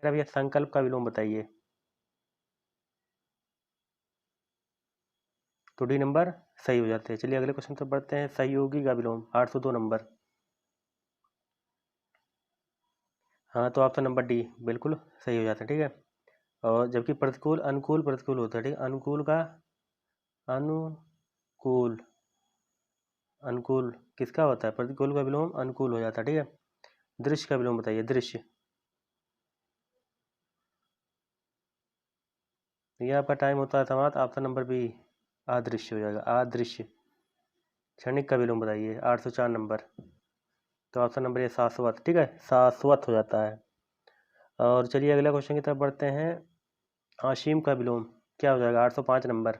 रहा भैया संकल्प का विलोम बताइए। तो डी नंबर सही हो जाते हैं। चलिए अगले क्वेश्चन पर बढ़ते हैं। सहयोगी का विलोम 802 नंबर। हाँ तो ऑप्शन नंबर डी बिल्कुल सही हो जाता है, ठीक है। और जबकि प्रतिकूल अनुकूल प्रतिकूल होता है, ठीक है। अनुकूल का अनुकूल अनुकूल किसका होता है? प्रतिकूल का विलोम अनुकूल हो जाता है, ठीक है। दृश्य का विलोम बताइए। दृश्य, ये आपका टाइम होता है समाप्त। ऑप्शन नंबर बी अदृश्य हो जाएगा। अदृश्य। क्षणिक का विलोम बताइए 804 नंबर। तो ऑप्शन नंबर ये शाश्वत, ठीक है, शाश्वत हो जाता है। और चलिए अगला क्वेश्चन की तरफ बढ़ते हैं। असीम का विलोम क्या हो जाएगा? 805 नंबर।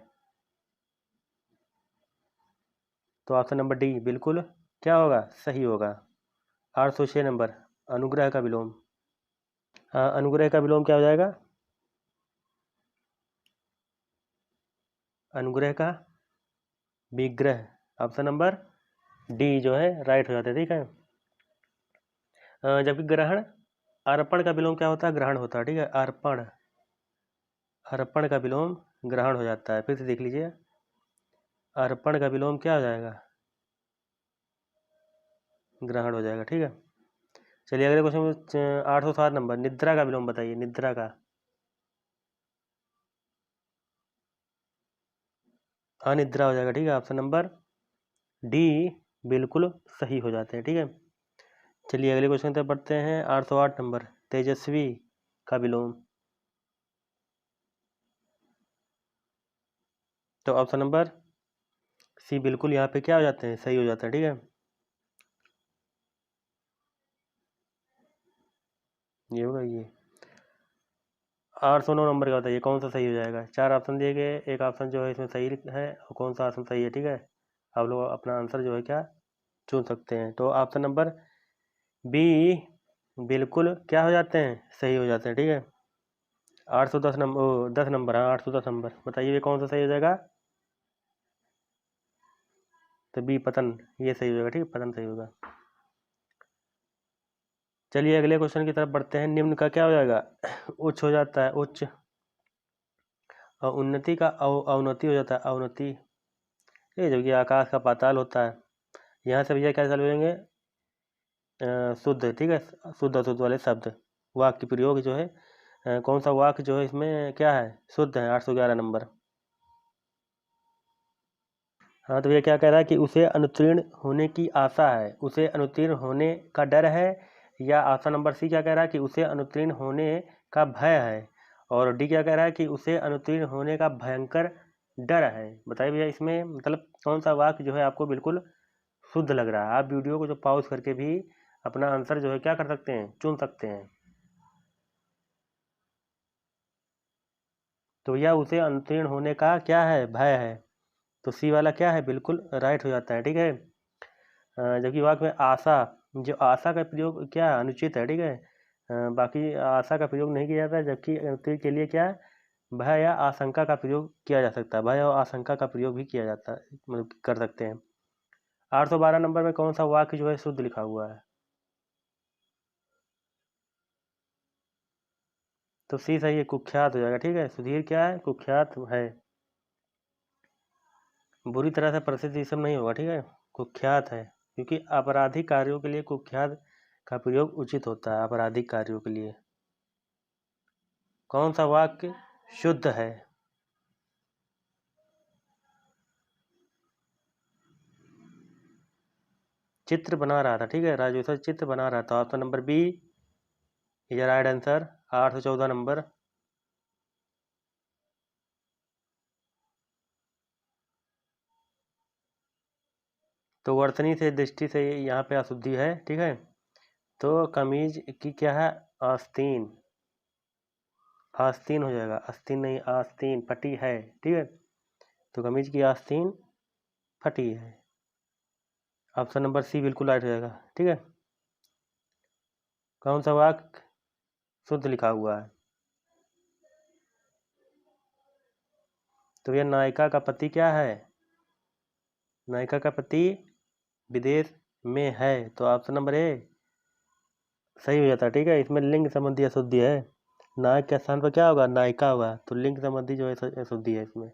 तो ऑप्शन नंबर डी बिल्कुल क्या होगा? सही होगा। 806 नंबर अनुग्रह का विलोम। अनुग्रह का विलोम क्या हो जाएगा? अनुग्रह का विग्रह। ऑप्शन नंबर डी जो है राइट हो जाता है, ठीक है। जबकि ग्रहण अर्पण का विलोम क्या होता है? ग्रहण होता है, ठीक है। अर्पण, अर्पण का विलोम ग्रहण हो जाता है। फिर से देख लीजिए, अर्पण का विलोम क्या हो जाएगा? ग्रहण हो जाएगा, ठीक है। चलिए अगले क्वेश्चन में 807 नंबर निद्रा का विलोम बताइए। निद्रा का अनिद्रा हो जाएगा, ठीक है। ऑप्शन नंबर डी बिल्कुल सही हो जाते हैं, ठीक है। चलिए अगले क्वेश्चन तक बढ़ते हैं। 808 नंबर तेजस्वी का विलोम। तो ऑप्शन नंबर सी बिल्कुल यहाँ पे क्या हो जाते हैं? सही हो जाते हैं, ठीक है। ये होगा ये। 809 नंबर का बताइए कौन सा सही हो जाएगा? 4 ऑप्शन दिए गए, एक ऑप्शन जो है इसमें सही है और कौन सा ऑप्शन सही है, ठीक है। आप लोग अपना आंसर जो है क्या चुन सकते हैं। तो ऑप्शन नंबर बी बिल्कुल क्या हो जाते हैं? सही हो जाते हैं, ठीक है। 810 नंबर 10 नंबर, हाँ 810 नंबर बताइए ये कौन सा सही हो जाएगा? तो बी पतन, ये सही हो जाएगा, ठीक है। पतन सही होगा। चलिए अगले क्वेश्चन की तरफ बढ़ते हैं। निम्न का क्या हो जाएगा? उच्च हो जाता है, उच्च। और उन्नति का अवनति हो जाता है, अवनति। ये जबकि आकाश का पाताल होता है। यहाँ से भैया क्या चलेंगे? शुद्ध, ठीक है। शुद्ध अशुद्ध वाले शब्द वाक्य प्रयोग जो है कौन सा वाक्य जो है इसमें क्या है? शुद्ध है। 811 नंबर। हाँ तो भैया क्या कह रहा है कि उसे अनुत्तीर्ण होने की आशा है, उसे अनुत्तीर्ण होने का डर है। या ऑप्शन नंबर सी क्या कह रहा है कि उसे अनुत्तीर्ण होने का भय है। और डी क्या कह रहा है कि उसे अनुत्तीर्ण होने का भयंकर डर है। बताइए भैया इसमें मतलब कौन सा वाक्य जो है आपको बिल्कुल शुद्ध लग रहा है? आप वीडियो को जो पॉज करके भी अपना आंसर जो है क्या कर सकते हैं? चुन सकते हैं। तो भैया उसे अनुत्तीर्ण होने का क्या है? भय है। तो सी वाला क्या है? बिल्कुल राइट हो जाता है, ठीक है। जबकि वाक्य में आशा, जो आशा का प्रयोग क्या है? अनुचित है, ठीक है। बाकी आशा का प्रयोग नहीं किया जाता है। जबकि अनुत्तीर्ण के लिए क्या है? भय या आशंका का प्रयोग किया जा सकता है। भय और आशंका का प्रयोग भी किया जाता है, मतलब कर सकते हैं। 812 नंबर में कौन सा वाक्य जो है शुद्ध लिखा हुआ है? तो सी सही है, कुख्यात हो जाएगा, ठीक है। सुधीर क्या है? कुख्यात है। बुरी तरह से प्रसिद्ध ये सब नहीं होगा, ठीक है। कुख्यात है क्योंकि आपराधिक कार्यों के लिए कुख्यात का प्रयोग उचित होता है। आपराधिक कार्यों के लिए कौन सा वाक्य शुद्ध है? चित्र बना रहा था, ठीक है। राजेश्वर चित्र बना रहा था। Option number B is right answer. 814 number. तो वर्तनी से दृष्टि से यहाँ पे अशुद्धि है, ठीक है। तो कमीज की क्या है? आस्तीन। आस्तीन हो जाएगा, आस्तीन नहीं आस्तीन, फटी है, ठीक है। तो कमीज की आस्तीन फटी है। ऑप्शन नंबर सी बिल्कुल राइट हो जाएगा, ठीक है। कौन सा वाक्य शुद्ध लिखा हुआ है? तो ये नायिका का पति क्या है? नायिका का पति विदेश में है। तो ऑप्शन नंबर ए सही हो जाता है, ठीक है। इसमें लिंग संबंधी अशुद्धि है। नायक के स्थान पर क्या होगा, नायिका होगा, तो लिंग संबंधी जो है शुद्धि है इसमें।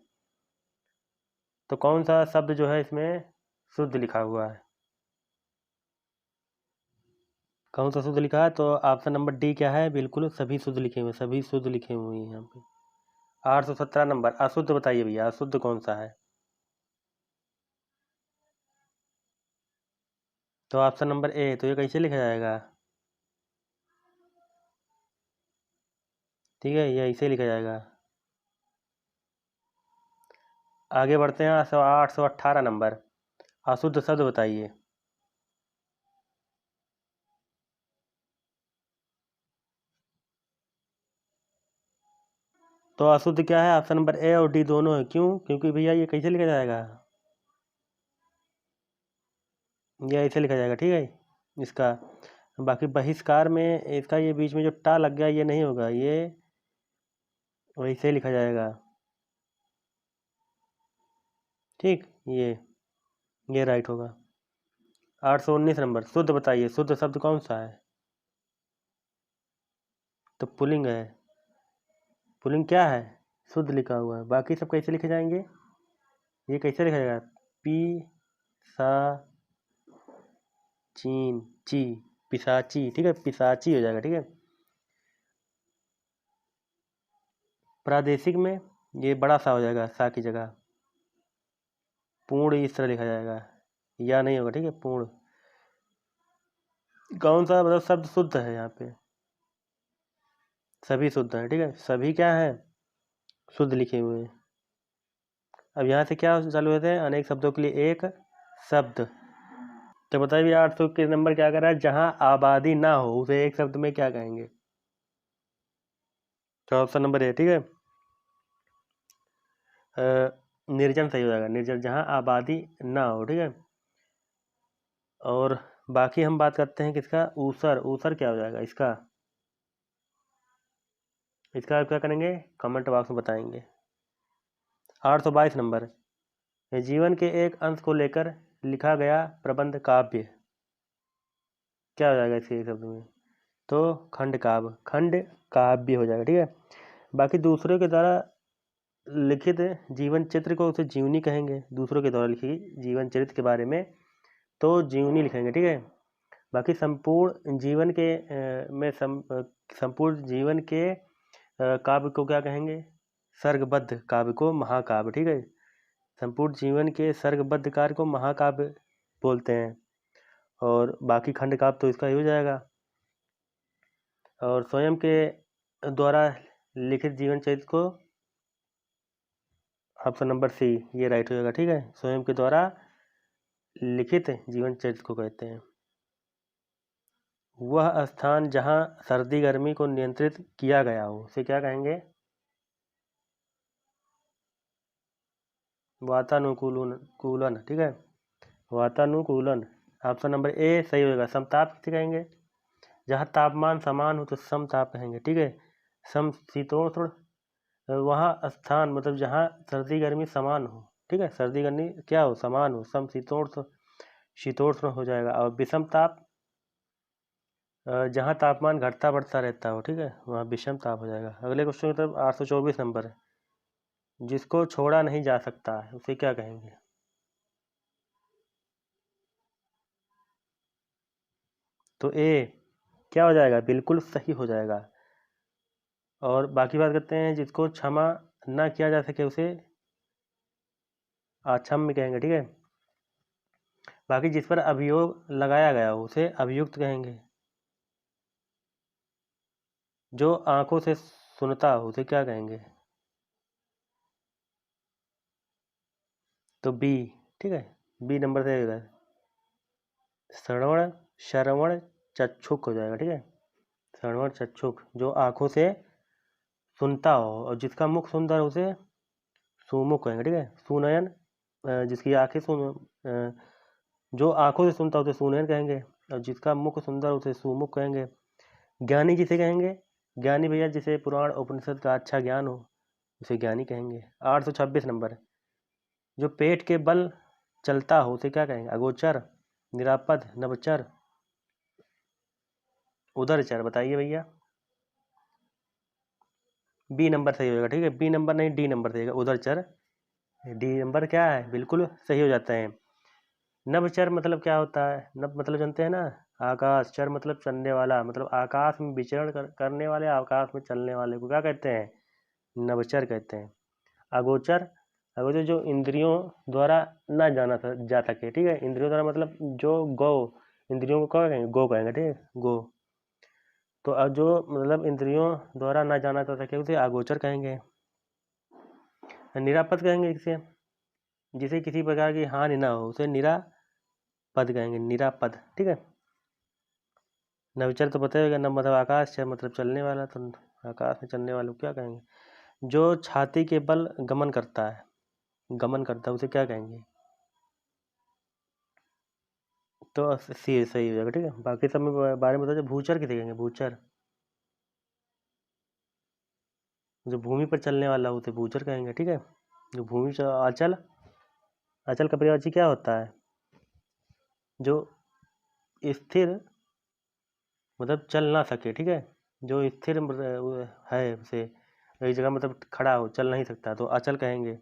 तो कौन सा शब्द जो है इसमें शुद्ध लिखा हुआ है, कौन सा शुद्ध लिखा है, तो ऑप्शन नंबर डी क्या है, बिल्कुल सभी शुद्ध लिखे हुए, सभी शुद्ध लिखे हुए हैं यहाँ पे। 817 नंबर, अशुद्ध बताइए भैया, अशुद्ध कौन सा है, तो ऑप्शन नंबर ए, तो ये कैसे लिखा जाएगा, ठीक है, ये ऐसे लिखा जाएगा। आगे बढ़ते हैं, 818 नंबर, अशुद्ध शब्द बताइए। तो अशुद्ध क्या है, ऑप्शन नंबर ए और डी दोनों है, क्यों, क्योंकि भैया ये कैसे लिखा जाएगा, ये ऐसे लिखा जाएगा, ठीक है इसका। बाकी बहिष्कार में इसका ये बीच में जो टा लग गया ये नहीं होगा, ये वैसे लिखा जाएगा, ठीक, ये राइट होगा। 819 नंबर, शुद्ध बताइए, शुद्ध शब्द कौन सा है, तो पुल्लिंग है, पुल्लिंग क्या है, शुद्ध लिखा हुआ है, बाकी सब कैसे लिखे जाएंगे, ये कैसे लिखा जाएगा, पी सा चीन ची, पिशाची, ठीक है, पिशाची हो जाएगा, ठीक है। प्रादेशिक में ये बड़ा सा हो जाएगा, सा की जगह, पूर्ण इस तरह लिखा जाएगा, या नहीं होगा, ठीक है, पूर्ण। कौन सा मतलब शब्द शुद्ध है यहाँ पे, सभी शुद्ध है, ठीक है, सभी क्या है, शुद्ध लिखे हुए हैं। अब यहाँ से क्या चालू होते हैं, अनेक शब्दों के लिए एक शब्द, तो बताइए 800 के नंबर क्या कर रहा है, जहाँ आबादी ना हो उसे एक शब्द में क्या कहेंगे, तो ऑप्शन नंबर ए, ठीक है, निर्जन सही हो जाएगा, निर्जन, जहाँ आबादी ना हो, ठीक है। और बाकी हम बात करते हैं किसका, ऊसर, ऊसर क्या हो जाएगा इसका, इसका आप क्या करेंगे, कमेंट बॉक्स में बताएंगे। 822 नंबर, जीवन के एक अंश को लेकर लिखा गया प्रबंध काव्य, क्या हो जाएगा इसके शब्द में, तो खंड काव्य, खंड काव्य हो जाएगा, ठीक है। बाकी दूसरों के द्वारा लिखित जीवन चित्र को उसे जीवनी कहेंगे, दूसरों के द्वारा लिखी जीवन चरित्र के बारे में तो जीवनी लिखेंगे, ठीक है। बाकी संपूर्ण जीवन के संपूर्ण जीवन के काव्य को क्या कहेंगे, सर्गबद्ध काव्य को महाकाव्य, ठीक है, संपूर्ण जीवन के सर्गबद्ध कार्य को महाकाव्य बोलते हैं। और बाकी खंड काव्य तो इसका ही हो जाएगा। और स्वयं के द्वारा लिखित जीवन चरित्र को ऑप्शन नंबर सी, ये राइट हो जाएगा, ठीक है, स्वयं के द्वारा लिखित जीवन चरित्र को कहते हैं। वह स्थान जहाँ सर्दी गर्मी को नियंत्रित किया गया हो उसे क्या कहेंगे, वातानुकूलन, ठीक है, वातानुकूलन, ऑप्शन नंबर ए सही होगा। समताप किसे कहेंगे, जहाँ तापमान समान हो तो समताप कहेंगे, ठीक है। समशीतोष्ण, वहाँ स्थान मतलब जहाँ सर्दी गर्मी समान हो, ठीक है, सर्दी गर्मी क्या हो, समान हो, समशीतोष्ण शीतोष्ण हो जाएगा। और विषम ताप, जहाँ तापमान घटता बढ़ता रहता हो, ठीक है, वहाँ विषम ताप हो जाएगा। अगले क्वेश्चन की तरफ, 824 नंबर है, जिसको छोड़ा नहीं जा सकता है उसे क्या कहेंगे, तो ए क्या हो जाएगा, बिल्कुल सही हो जाएगा। और बाकी बात करते हैं, जिसको क्षमा ना किया जा सके उसे अक्षम्य कहेंगे, ठीक है। बाकी जिस पर अभियोग लगाया गया हो उसे अभियुक्त कहेंगे। जो आंखों से सुनता हो उसे क्या कहेंगे, तो बी, ठीक है, बी नंबर से होगा, श्रवण श्रवण चक्षुक हो जाएगा, ठीक है, श्रवण चक्षुक, जो आंखों से सुनता हो और जिसका मुख सुंदर हो उसे सुमुख कहेंगे, ठीक है। सुनयन, जिसकी आंखें जो आंखों से सुनता हो उसे सुनयन कहेंगे, और जिसका मुख सुंदर हो उसे सुमुख कहेंगे। ज्ञानी किसे कहेंगे, ज्ञानी भैया जिसे पुराण उपनिषद का अच्छा ज्ञान हो उसे ज्ञानी कहेंगे। 826 नंबर, जो पेट के बल चलता हो उसे क्या कहेंगे, अगोचर, निरापद, नवचर, उदरचर, बताइए भैया। बी नंबर सही हो जाएगा, ठीक है। बी नंबर नहीं, डी नंबर देगा, उदरचर। डी नंबर क्या है, बिल्कुल सही हो जाता है। नभचर मतलब क्या होता है, नभ मतलब जानते हैं ना, आकाश, चर मतलब चलने वाला, मतलब आकाश में विचरण करने वाले, आकाश में चलने वाले को क्या कहते हैं, नभचर कहते हैं। अगोचर, अगोचर जो इंद्रियों द्वारा न जाना जा सके, ठीक है। इंद्रियों द्वारा मतलब जो गो, इंद्रियों को क्या कहेंगे, गो कहेंगे, ठीक है, गो। तो अब जो मतलब इंद्रियों द्वारा न जाना जा सके उसे अगोचर कहेंगे। निरापद कहेंगे इसे, जिसे किसी प्रकार की हानि ना हो उसे निरापद कहेंगे, निरापद, ठीक है। नवचर तो पता ही होगा, न मतलब आकाश, चर मतलब चलने वाला, तो आकाश में चलने वाले को क्या कहेंगे, जो छाती के बल गमन करता है, गमन करता है उसे क्या कहेंगे, तो सी सही हो जाएगा, ठीक है। बाकी सब में बारे में बताओ, भूचर किसे कहेंगे, भूचर, जो भूमि पर चलने वाला हो उसे भूचर कहेंगे, ठीक है। जो भूमि से अचल, अचल का पर्यायवाची क्या होता है, जो स्थिर मतलब चल ना सके, ठीक है। जो स्थिर है उसे, एक जगह मतलब खड़ा हो, चल नहीं सकता, तो अचल कहेंगे।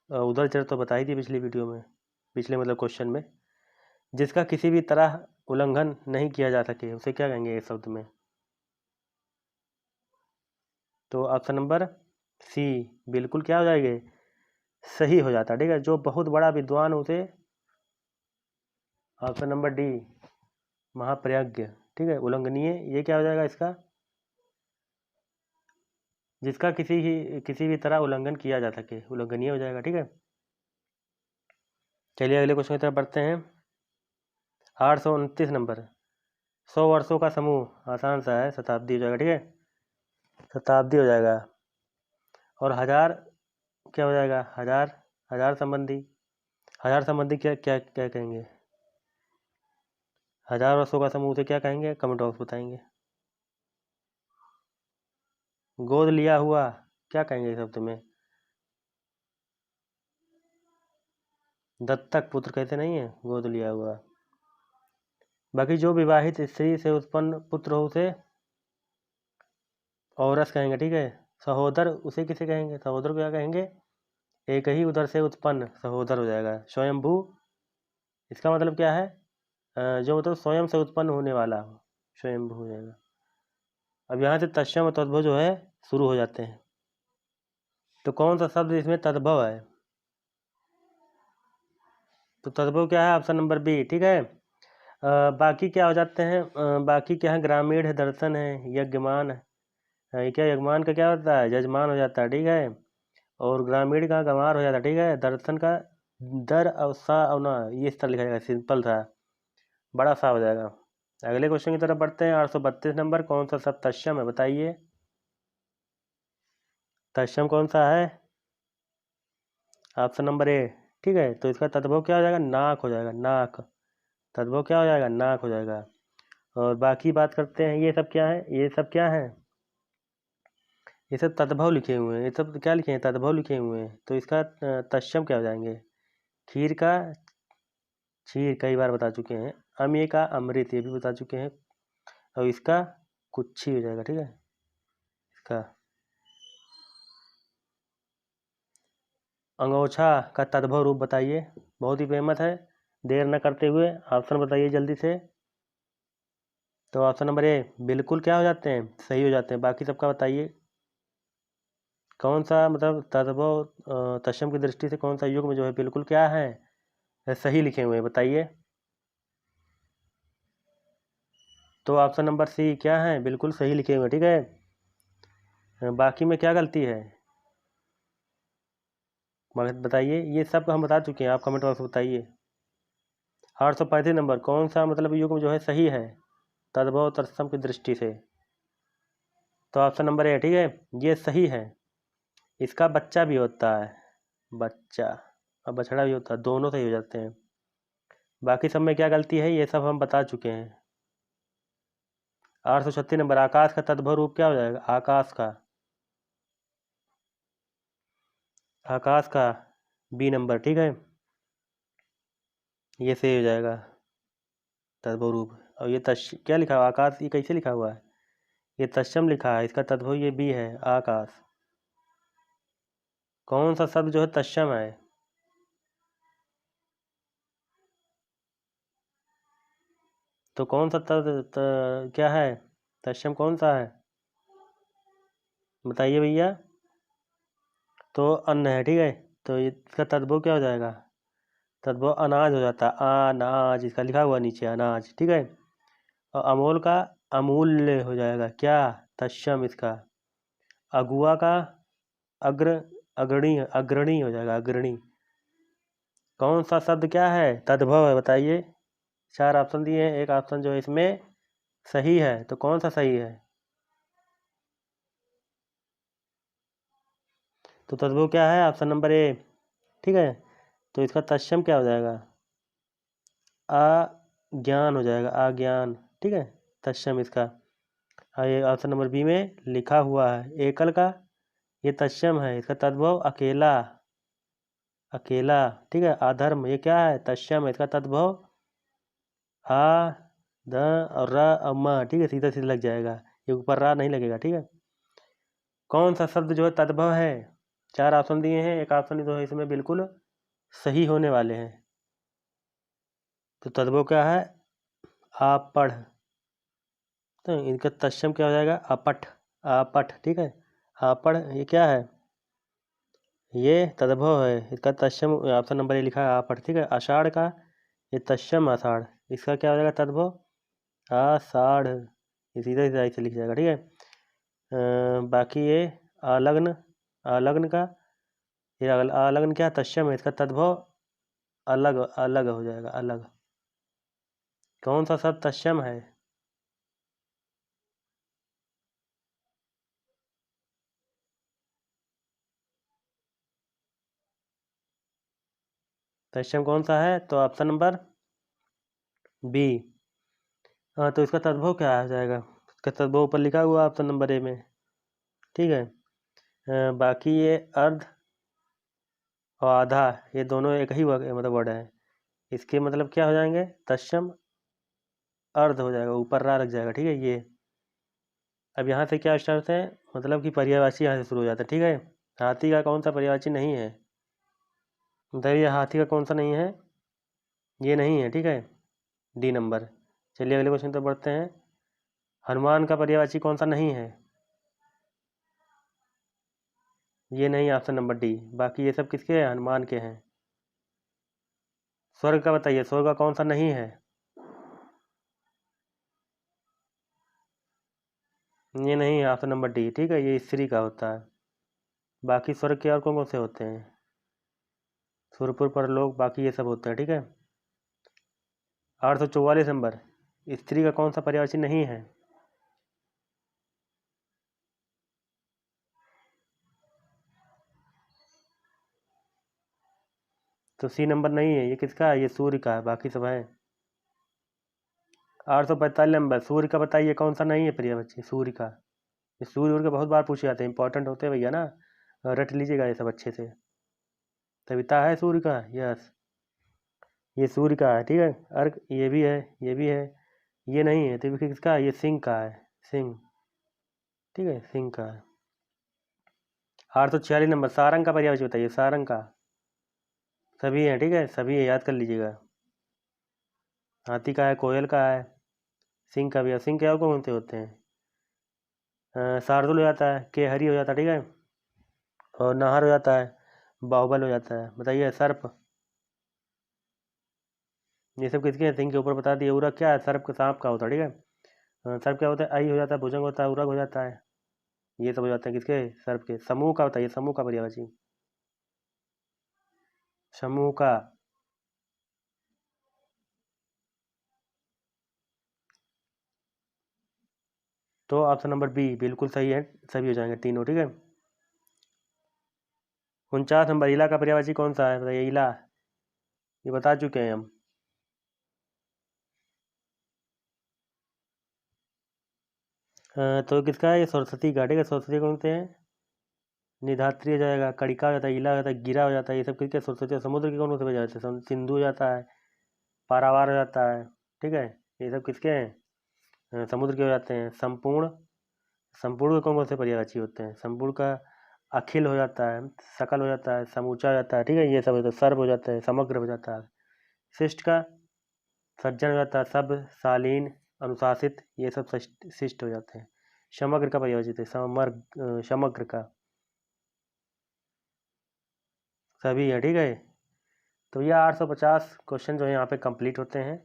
उदरचर तो बता ही थी पिछली वीडियो में, पिछले मतलब क्वेश्चन में। जिसका किसी भी तरह उल्लंघन नहीं किया जा सके उसे क्या कहेंगे इस शब्द में, तो ऑप्शन नंबर सी बिल्कुल क्या हो जाएगा, सही हो जाता है, ठीक है। जो बहुत बड़ा विद्वान उसे, ऑप्शन नंबर डी महाप्रज्ञ, ठीक है। उल्लंघनीय ये क्या हो जाएगा इसका, जिसका किसी भी तरह उल्लंघन किया जा सके, उल्लंघनीय हो जाएगा, ठीक है। चलिए अगले क्वेश्चन की तरफ बढ़ते हैं। 829 नंबर, 100 वर्षों का समूह, आसान सा है, शताब्दी हो जाएगा, ठीक है, शताब्दी हो जाएगा। और हजार क्या हो जाएगा, हजार, हजार संबंधी, हजार संबंधी क्या क्या क्या कहेंगे, हजार वर्षों का समूह से क्या कहेंगे, कमेंट बॉक्स बताएंगे। गोद लिया हुआ क्या कहेंगे इस शब्द में, दत्तक पुत्र कहते नहीं है, गोद लिया हुआ। बाकी जो विवाहित स्त्री से उत्पन्न पुत्र हो उसे औरस कहेंगे, ठीक है। सहोदर उसे किसे कहेंगे, सहोदर को क्या कहेंगे, एक ही उदर से उत्पन्न सहोदर हो जाएगा। स्वयंभू, इसका मतलब क्या है, जो मतलब स्वयं से उत्पन्न होने वाला हो, स्वयंभू हो जाएगा। अब यहाँ से तत्सम और तद्भव जो है शुरू हो जाते हैं, तो कौन सा शब्द इसमें तद्भव है, तो तद्भव क्या है, ऑप्शन नंबर बी, ठीक है। बाकी क्या हो जाते हैं, बाकी क्या है, ग्रामीण है, दर्शन है, यज्ञमान है, ये क्या यजमान का क्या होता है, यजमान हो जाता है, ठीक है। और ग्रामीण का गंवार हो जाता है, ठीक है। दर्शन का दर और सा और ना, ये इस तरह लिखा जाएगा, सिंपल था, बड़ा सा हो जाएगा। अगले क्वेश्चन की तरफ बढ़ते हैं। 832 नंबर, कौन सा शब्द तत्सम है, बताइए तत्सम कौन सा है, ऑप्शन नंबर ए, ठीक है। तो इसका तद्भव क्या हो जाएगा, नाक हो जाएगा, नाक, तद्भव क्या हो जाएगा, नाक हो जाएगा। और बाकी बात करते हैं, ये सब क्या है, ये सब क्या है, ये सब तद्भव लिखे हुए हैं, ये सब क्या लिखे हैं, तद्भव लिखे हुए हैं, तो इसका तत्सम क्या हो जाएंगे, खीर का क्षीर कई बार बता चुके हैं, अम्य का अमृत ये भी बता चुके हैं, और इसका कुच्छी हो जाएगा, ठीक है। इसका अंगोछा का तद्भव रूप बताइए, बहुत ही फेमस है, देर न करते हुए ऑप्शन बताइए जल्दी से। तो ऑप्शन नंबर ए बिल्कुल क्या हो जाते हैं, सही हो जाते हैं। बाकी सबका बताइए कौन सा मतलब तद्भव तत्सम की दृष्टि से कौन सा युग में जो है बिल्कुल क्या है, सही लिखे हुए हैं, बताइए। तो ऑप्शन नंबर सी क्या है, बिल्कुल सही लिखे हुए हैं, ठीक है। बाकी में क्या गलती है, बताइए, ये सब हम बता चुके हैं, आप कमेंट बॉक्स में बताइए। 835 नंबर, कौन सा मतलब युग में जो है सही है तद्भव तत्सम की दृष्टि से, तो ऑप्शन नंबर ए, ठीक है, ये सही है। इसका बच्चा भी होता है, बच्चा और बछड़ा भी होता है, दोनों सही हो जाते हैं। बाकी सब में क्या गलती है ये सब हम बता चुके हैं। 836 नंबर, आकाश का तद्भव रूप क्या हो जाएगा, आकाश का, आकाश का बी नंबर, ठीक है, ये सही हो जाएगा तद्भव रूप। और ये क्या लिखा हुआ आकाश, ये कैसे लिखा हुआ है, ये तत्सम लिखा है, इसका तद्भव ये बी है, आकाश। कौन सा शब्द जो है तत्सम है? तो कौन सा क्या है तत्सम, कौन सा है बताइए भैया। तो अन्न है, ठीक है। तो इसका तद्भव क्या हो जाएगा? तद्भव अनाज हो जाता है, अनाज, इसका लिखा हुआ नीचे अनाज, ठीक है। और अमोल का अमूल्य हो जाएगा, क्या? तत्सम इसका। अगुआ का अग्र अग्रणी अग्रणी हो जाएगा, अग्रणी। कौन सा शब्द क्या है तद्भव है बताइए। 4 ऑप्शन दिए हैं, एक ऑप्शन जो है इसमें सही है, तो कौन सा सही है? तो तद्भव क्या है? ऑप्शन नंबर ए, ठीक है। तो इसका तत्सम क्या हो जाएगा? अज्ञान हो जाएगा, अज्ञान, ठीक है। तत्सम इसका। ये ऑप्शन नंबर बी में लिखा हुआ है, एकल का ये तत्सम है, इसका तद्भव अकेला, अकेला, ठीक है। अधर्म ये क्या है? तत्सम है, इसका तद्भव आ द और र और म, ठीक है, सीधा सीधा लग जाएगा, ये ऊपर रा नहीं लगेगा, ठीक है। कौन सा शब्द जो है तद्भव है? 4 ऑप्शन दिए हैं, एक ऑप्शन जो है इसमें बिल्कुल सही होने वाले हैं। तो तद्भव क्या है? आपढ़। तो इनका तत्सम क्या हो जाएगा? अपठ, आपठ, ठीक है। आपढ़ ये क्या है? ये तद्भव है, इसका तत्सम ऑप्शन नंबर ए लिखा है, आपढ़, ठीक है। आषाढ़ का ये तत्सम आषाढ़, इसका क्या हो जाएगा तद्भव? आषाढ़, ये सीधा सीधा ऐसे लिख जाएगा, ठीक है। बाकी ये आलग्न, आलग्न का ये आलग्न क्या? तत्सम है, इसका तद्भव अलग, अलग हो जाएगा, अलग। कौन सा शब्द तत्सम है? तत्सम कौन सा है? तो ऑप्शन नंबर बी। हाँ, तो इसका तद्भव क्या आ जाएगा? इसका तद्भव ऊपर लिखा हुआ ऑप्शन नंबर ए में, ठीक है। बाकी ये अर्ध और आधा ये दोनों एक ही मतलब वर्ड है, इसके मतलब क्या हो जाएंगे? तत्सम अर्ध हो जाएगा, ऊपर रा लग जाएगा, ठीक है। ये अब यहाँ से क्या स्टार्ट होते हैं, मतलब कि पर्यायवाची यहाँ से शुरू हो जाता है, ठीक है। हाथी का कौन सा पर्यायवाची नहीं है? बताइए हाथी का कौन सा नहीं है? ये नहीं है, ठीक है, डी नंबर। चलिए अगले क्वेश्चन तो बढ़ते हैं। हनुमान का पर्यायवाची कौन सा नहीं है? ये नहीं, ऑप्शन नंबर डी। बाकी ये सब किसके हैं? हनुमान के हैं। स्वर्ग का बताइए, स्वर्ग का कौन सा नहीं है? ये नहीं, ऑप्शन नंबर डी, ठीक है, ये स्त्री का होता है। बाकी स्वर्ग के और कौन कौन से होते हैं? सुरपुर परलोक, बाकी ये सब होते हैं, ठीक है। 844 नंबर, स्त्री का कौन सा पर्यायवाची नहीं है? तो सी नंबर नहीं है, ये किसका है? ये सूर्य का है, बाकी सब है। 845 नंबर, सूर्य का बताइए कौन सा नहीं है पर्यायवाची सूर्य का? ये सूर्य उड़ के बहुत बार पूछे जाते हैं, इंपॉर्टेंट होते हैं भैया ना, रट लीजिएगा ये सब अच्छे से। सविता है सूर्य का, यस, ये सूर्य का है, ठीक है। अर्क ये भी है, ये भी है, ये नहीं है, तो ये किसका है? ये सिंह का है, सिंह, ठीक है, सिंह का है। 846 नंबर, सारंग का पर्यायवाची बताइए, सारंग का। सभी है, ठीक है, सभी है, याद कर लीजिएगा। हाथी का है, कोयल का है, सिंह का भी है। सिंह के और कौन से होते हैं? शार्दुल हो जाता है, केहरी हो जाता है, ठीक है, और नाहर हो जाता है, बाहुबल हो जाता है। बताइए सर्प, ये सब किसके हैं? सिंह के ऊपर बता दिए। उरग क्या है? सर्प का, सांप का होता है, ठीक है। सर्प क्या होता है? आई हो जाता है, भुजंग होता है, उरग हो जाता है, ये सब हो जाते हैं किसके? सर्प के। समूह का बताइए, समूह का पर्यायवाची, समूह का। तो ऑप्शन नंबर बी बिल्कुल सही है, सभी हो जाएंगे तीनों, ठीक है। 49 नंबर, इला का पर्यायवाची कौन सा है बताइए? इला, ये बता चुके हैं हम। तो किसका है? ये सरस्वती का, ठीक है। सरस्वती कौन से हैं? निधात्री हो जाएगा, कड़िका हो जाता है, इला हो जाता है, गिरा हो जाता है, ये सब किसके? सरस्वती। समुद्र के कौन से हो जाते हैं? सिंधु हो जाता है, पारावार हो जाता है, ठीक है, ये सब किसके हैं? समुद्र के हो जाते हैं। संपूर्ण, संपूर्ण के कौन कौन से पर्यायवाची होते हैं? संपूर्ण का अखिल हो जाता है, सकल हो जाता है, समूचा हो जाता है, ठीक है, ये सब होता है। सर्व हो जाता है, समग्र हो जाता है। शिष्ट का सज्जन हो जाता है, सब, शालीन, अनुशासित, ये सब शिष्ट हो जाते हैं। समग्र का पर्यायवाची थे, समग्र का सभी है, ठीक है। तो ये 850 क्वेश्चन जो है यहाँ पे कंप्लीट होते हैं।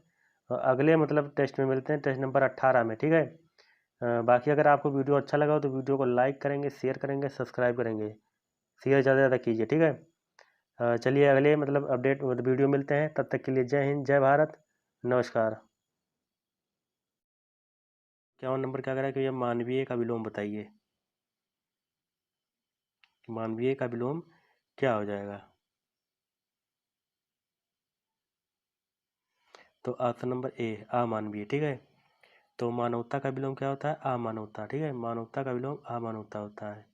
और अगले मतलब टेस्ट में मिलते हैं, टेस्ट नंबर 18 में, ठीक है। बाकी अगर आपको वीडियो अच्छा लगा हो तो वीडियो को लाइक करेंगे, शेयर करेंगे, सब्सक्राइब करेंगे, शेयर ज़्यादा से ज़्यादा कीजिए, ठीक है। चलिए अगले मतलब अपडेट मतलब वीडियो मिलते हैं, तब तक के लिए जय हिंद, जय भारत, नमस्कार। 51 नंबर क्या करा कि ये मानवीय का विलोम बताइए। मानवीय का विलोम क्या हो जाएगा? तो ऑप्शन नंबर ए अमानवीय, ठीक है। तो मानवता का विलोम क्या होता है? अमानवता, ठीक है। मानवता का विलोम अमानवता होता है।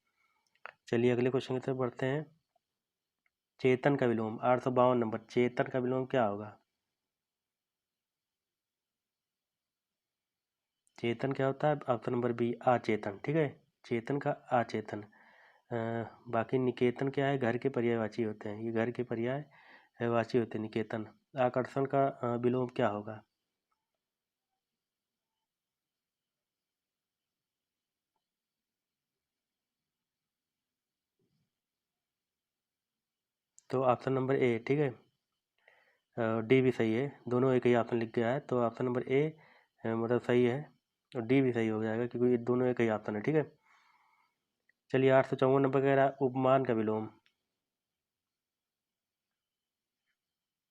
चलिए अगले क्वेश्चन की तरफ बढ़ते हैं। चेतन का विलोम 852 नंबर, चेतन का विलोम क्या होगा? चेतन क्या होता है? ऑप्शन नंबर बी अचेतन, ठीक है। चेतन का अचेतन। बाकी निकेतन क्या है? घर के पर्यायवाची होते हैं, ये घर के पर्यायवाची होते हैं निकेतन। आकर्षण का विलोम क्या होगा? तो ऑप्शन नंबर ए, ठीक है। डी भी सही है, दोनों एक ही ऑप्शन लिख गया है, तो ऑप्शन नंबर ए मतलब सही है, और डी भी सही हो जाएगा क्योंकि ये दोनों एक ही ऑप्शन है, ठीक है। चलिए 854 नंबर कह रहा है उपमान का विलोम,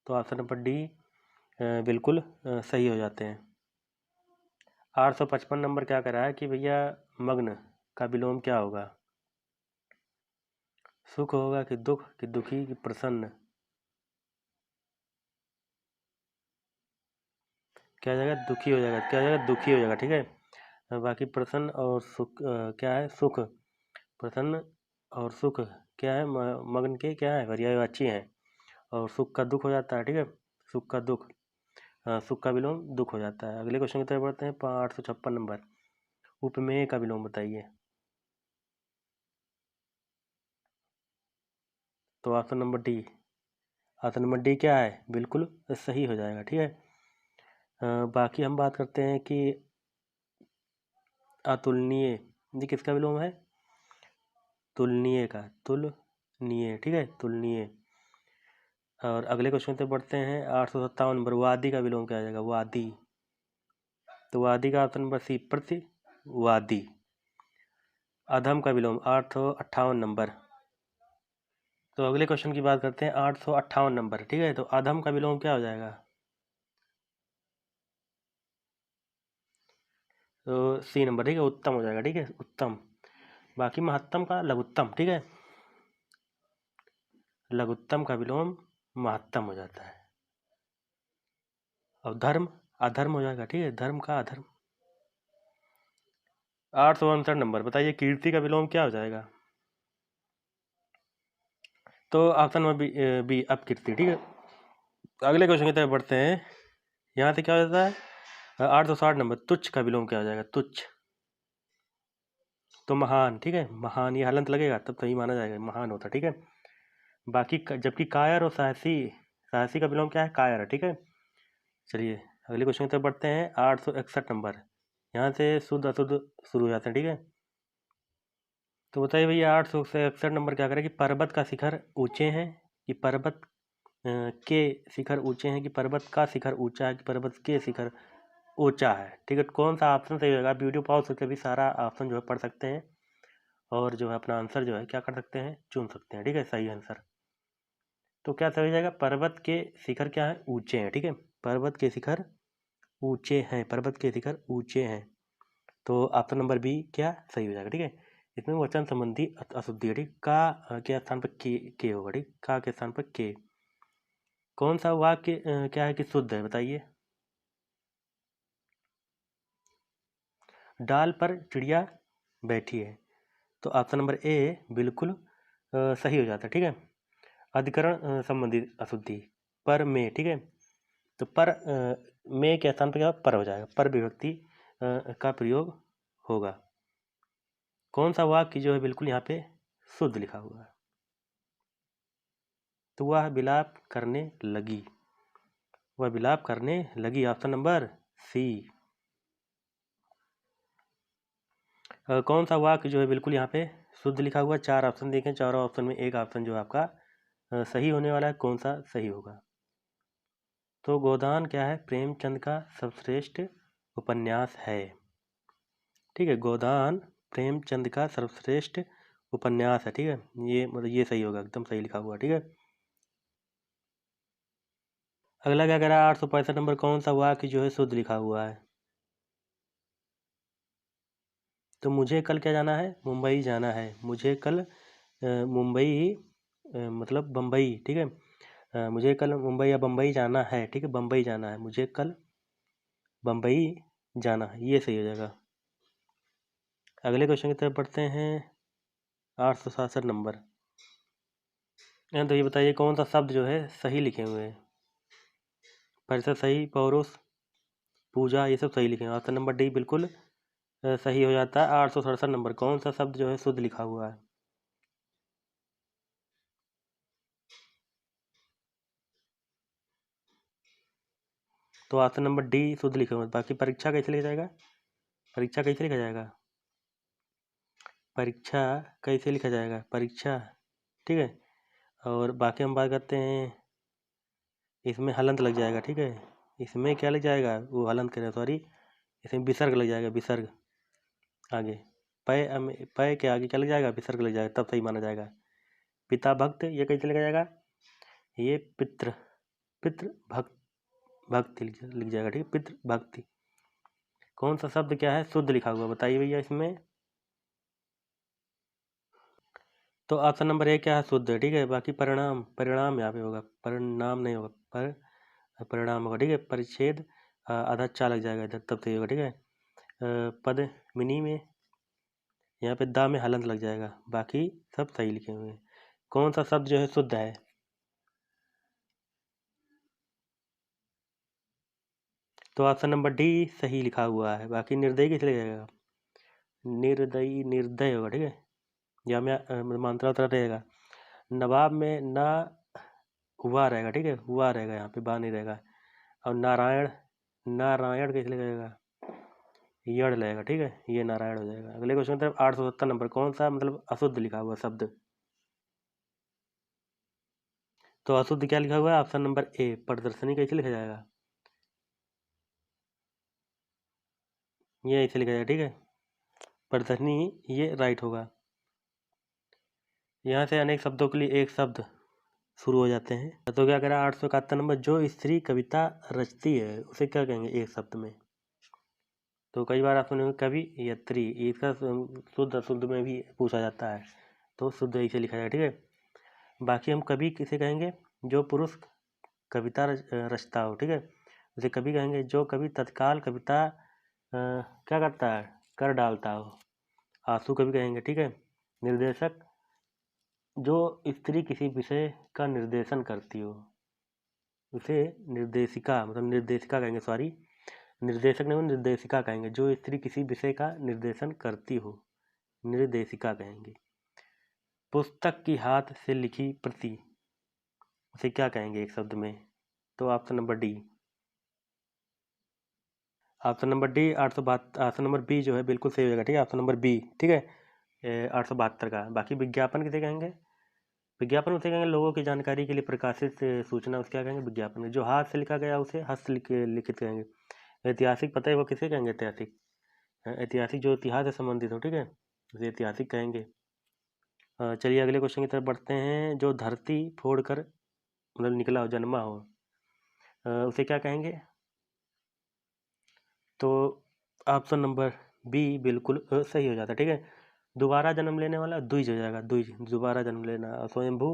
तो ऑप्शन नंबर डी बिल्कुल सही हो जाते हैं। 855 नंबर क्या कह रहा है कि भैया मग्न का विलोम क्या होगा? सुख होगा कि दुख, कि दुखी, कि प्रसन्न? क्या हो जाएगा? दुखी हो जाएगा, क्या हो जाएगा? दुखी हो जाएगा, ठीक है। बाकी प्रसन्न और सुख क्या है? सुख। प्रसन्न और सुख क्या है? मग्न के क्या है? पर्यायवाची हैं। और सुख का दुख हो जाता है, ठीक है। सुख का दुख, सुख का विलोम दुख हो जाता है। अगले क्वेश्चन की तरफ बढ़ते हैं। 856 नंबर, उपमेय का विलोम बताइए। तो option number D, option number D क्या है? बिल्कुल सही हो जाएगा, ठीक है। बाकी हम बात करते हैं कि अतुलनीय, ये किसका विलोम है? तुलनीय का, तुलनीय, ठीक है, तुलनीय। और अगले क्वेश्चन पे बढ़ते हैं। 857 नंबर, वादी का विलोम क्या आ जाएगा? वादी। तो वादी का ऑप्शन नंबर सी, प्रतिवादी। अधम का विलोम 858 नंबर। तो अगले क्वेश्चन की बात करते हैं। 858 नंबर, ठीक है। तो अधम का विलोम क्या हो जाएगा? तो सी नंबर, ठीक है, उत्तम हो जाएगा, ठीक है, उत्तम। बाकी महत्तम का लघुत्तम, ठीक है। लघुत्तम का विलोम महत्तम हो जाता है। और धर्म अधर्म हो जाएगा, ठीक है, धर्म का अधर्म। 859 नंबर बताइए, कीर्ति का विलोम क्या हो जाएगा? तो ऑप्शन नंबर बी अपकीर्ति, ठीक है। अगले क्वेश्चन की तरफ बढ़ते हैं। यहाँ से क्या हो जाता है? 860 नंबर, तुच्छ का विलोम क्या हो जाएगा? तुच्छ। तो महान, ठीक है, महान, ये हलंत लगेगा तब सही माना जाएगा, महान होता, ठीक है। बाकी जबकि कायर और साहसी, साहसी का विलोम क्या है? कायर, ठीक है। चलिए अगले क्वेश्चन की तरफ बढ़ते हैं। 861 नंबर, यहाँ से शुद्ध अशुद्ध शुरू हो जाते हैं, ठीक है। तो बताइए भैया 861 नंबर क्या करें कि पर्वत का शिखर ऊंचे हैं, कि पर्वत के शिखर ऊंचे हैं, कि पर्वत का शिखर ऊंचा है, कि पर्वत के शिखर ऊंचा है, ठीक है। कौन सा ऑप्शन सही होगा? वीडियो पॉज करके भी सारा ऑप्शन जो है पढ़ सकते हैं, और जो है अपना आंसर जो है क्या कर सकते हैं? चुन सकते हैं, ठीक है, सही आंसर। तो क्या सही हो जाएगा? पर्वत के शिखर क्या है? ऊंचे हैं, ठीक है। पर्वत के शिखर ऊंचे हैं, पर्वत के शिखर ऊंचे हैं। तो ऑप्शन नंबर बी क्या सही हो जाएगा, ठीक है। इसमें वचन संबंधी अशुद्धि है, ठीक। का के स्थान पर के होगा, ठीक, का के स्थान पर के। कौन सा वाक्य क्या है कि शुद्ध है? बताइए। डाल पर चिड़िया बैठी है, तो ऑप्शन नंबर ए बिल्कुल सही हो जाता है, ठीक है। अधिकरण संबंधी अशुद्धि, पर में, ठीक है। तो पर में के स्थान पर क्या पर हो जाएगा, पर विभक्ति का प्रयोग होगा। कौन सा वाक्य जो है बिल्कुल यहाँ पे शुद्ध लिखा हुआ है? तो वह विलाप करने लगी, वह विलाप करने लगी, ऑप्शन नंबर सी। कौन सा वाक्य जो है बिल्कुल यहाँ पे शुद्ध लिखा हुआ? 4 ऑप्शन देखें, चारों ऑप्शन में एक ऑप्शन जो आपका सही होने वाला है। कौन सा सही होगा? तो गोदान क्या है? प्रेमचंद का सर्वश्रेष्ठ उपन्यास है। ठीक है, गोदान प्रेमचंद का सर्वश्रेष्ठ उपन्यास है। ठीक है, ये मतलब ये सही होगा, एकदम सही लिखा हुआ। ठीक है, अगला क्या कह रहा है? 865 नंबर, कौन सा वाक्य जो है शुद्ध लिखा हुआ है? तो मुझे कल क्या जाना है? मुंबई जाना है। मुझे कल मुंबई मतलब बम्बई। ठीक है, मुझे कल मुंबई या बम्बई जाना है। ठीक है, बम्बई जाना है, मुझे कल बम्बई जाना है, ये सही हो जाएगा। अगले क्वेश्चन की तरफ बढ़ते हैं। 867 नंबर, तो ये बताइए कौन सा शब्द जो है सही लिखे हुए हैं? परिषद सही, पौरुष, पूजा, ये सब सही लिखे हैं। ऑप्शन नंबर डी बिल्कुल सही हो जाता है। 867 नंबर, कौन सा शब्द जो है शुद्ध लिखा हुआ है? तो ऑप्शन नंबर डी शुद्ध लिखे हुए हैं। बाकी परीक्षा कैसे लिखा जाएगा? परीक्षा कैसे लिखा जाएगा? परीक्षा कैसे लिखा जाएगा? परीक्षा। ठीक है, और बाकी हम बात करते हैं, इसमें हलंत लग जाएगा। ठीक है, इसमें क्या लग जाएगा? वो हलंत करें, सॉरी, इसमें विसर्ग लग जाएगा, विसर्ग आगे। पय के आगे क्या लग जाएगा? विसर्ग लग जाएगा, तब सही माना जाएगा। पिता भक्त, ये कैसे लिखा जाएगा? ये पितृ, पितृ भक्त, भक्ति लिख जाएगा। ठीक है, पितृ भक्ति। कौन सा शब्द क्या है शुद्ध लिखा हुआ? बताइए भैया इसमें। तो ऑप्शन नंबर ए क्या है? शुद्ध है। ठीक है, बाकी परिणाम, परिणाम यहाँ पे होगा, परिणाम नहीं होगा, परिणाम होगा। ठीक है, परिच्छेद आधा चा लग जाएगा इधर, तब सही होगा। ठीक है, पद मिनी में यहाँ पे दा में हलंत लग जाएगा, बाकी सब सही लिखे हुए हैं। कौन सा शब्द जो है शुद्ध है? तो ऑप्शन नंबर डी सही लिखा हुआ है। बाकी निर्दयी किस लिखा जाएगा? निर्दयी, निर्दय होगा। ठीक है, या में मात्रा उतरा रहेगा। नवाब में ना हुआ रहेगा। ठीक है, हुआ रहेगा, यहाँ पे बा नहीं रहेगा। और नारायण, नारायण कैसे लिखेगा? यड़ लगेगा। ठीक है, ये नारायण हो जाएगा। अगले क्वेश्चन की तरफ। 870 नंबर, कौन सा मतलब अशुद्ध लिखा हुआ शब्द? तो अशुद्ध क्या लिखा हुआ है? ऑप्शन नंबर ए प्रदर्शनी। कैसे लिखा जाएगा? ये ऐसे लिखा जाएगा। ठीक है, प्रदर्शनी, ये राइट होगा। यहाँ से अनेक शब्दों के लिए एक शब्द शुरू हो जाते हैं। तो क्या कह रहा है? 871 नंबर, जो स्त्री कविता रचती है उसे क्या कहेंगे एक शब्द में? तो कई बार आप सुनेंगे कवि यत्री, इसका शुद्ध अशुद्ध में भी पूछा जाता है, तो शुद्ध ऐसे लिखा जाएगा। ठीक है, बाकी हम कवि किसे कहेंगे? जो पुरुष कविता रचता हो। ठीक है, उसे कवि कहेंगे। जो कवि तत्काल कविता क्या करता है? कर डालता हो, आंसू कवि कहेंगे। ठीक है, निर्देशक, जो स्त्री किसी विषय का निर्देशन करती हो उसे निर्देशिका, मतलब निर्देशिका कहेंगे, सॉरी, निर्देशक नहीं, निर्देशिका कहेंगे। जो स्त्री किसी विषय का निर्देशन करती हो, निर्देशिका कहेंगे। पुस्तक की हाथ से लिखी प्रति, उसे क्या कहेंगे एक शब्द में? तो option number D, option number D 872, option number B जो है बिल्कुल सही हो जाएगा। ठीक है, ऑप्शन नंबर बी। ठीक है, 872 का। बाकी विज्ञापन किसे कहेंगे? विज्ञापन उसे कहेंगे लोगों की जानकारी के लिए प्रकाशित सूचना, उसे क्या कहेंगे? विज्ञापन। जो हाथ से लिखा गया उसे हस्तलिखित कहेंगे। ऐतिहासिक, पता है वो किसे कहेंगे? ऐतिहासिक, ऐतिहासिक जो इतिहास से संबंधित हो। ठीक है, उसे ऐतिहासिक कहेंगे। चलिए अगले क्वेश्चन की तरफ बढ़ते हैं। जो धरती फोड़ कर मतलब निकला हो, जन्मा हो, उसे क्या कहेंगे? तो ऑप्शन नंबर बी बिल्कुल सही हो जाता है। ठीक है, दोबारा जन्म लेने वाला द्विज हो जाएगा, द्विज, दोबारा जन्म लेना। स्वयंभू,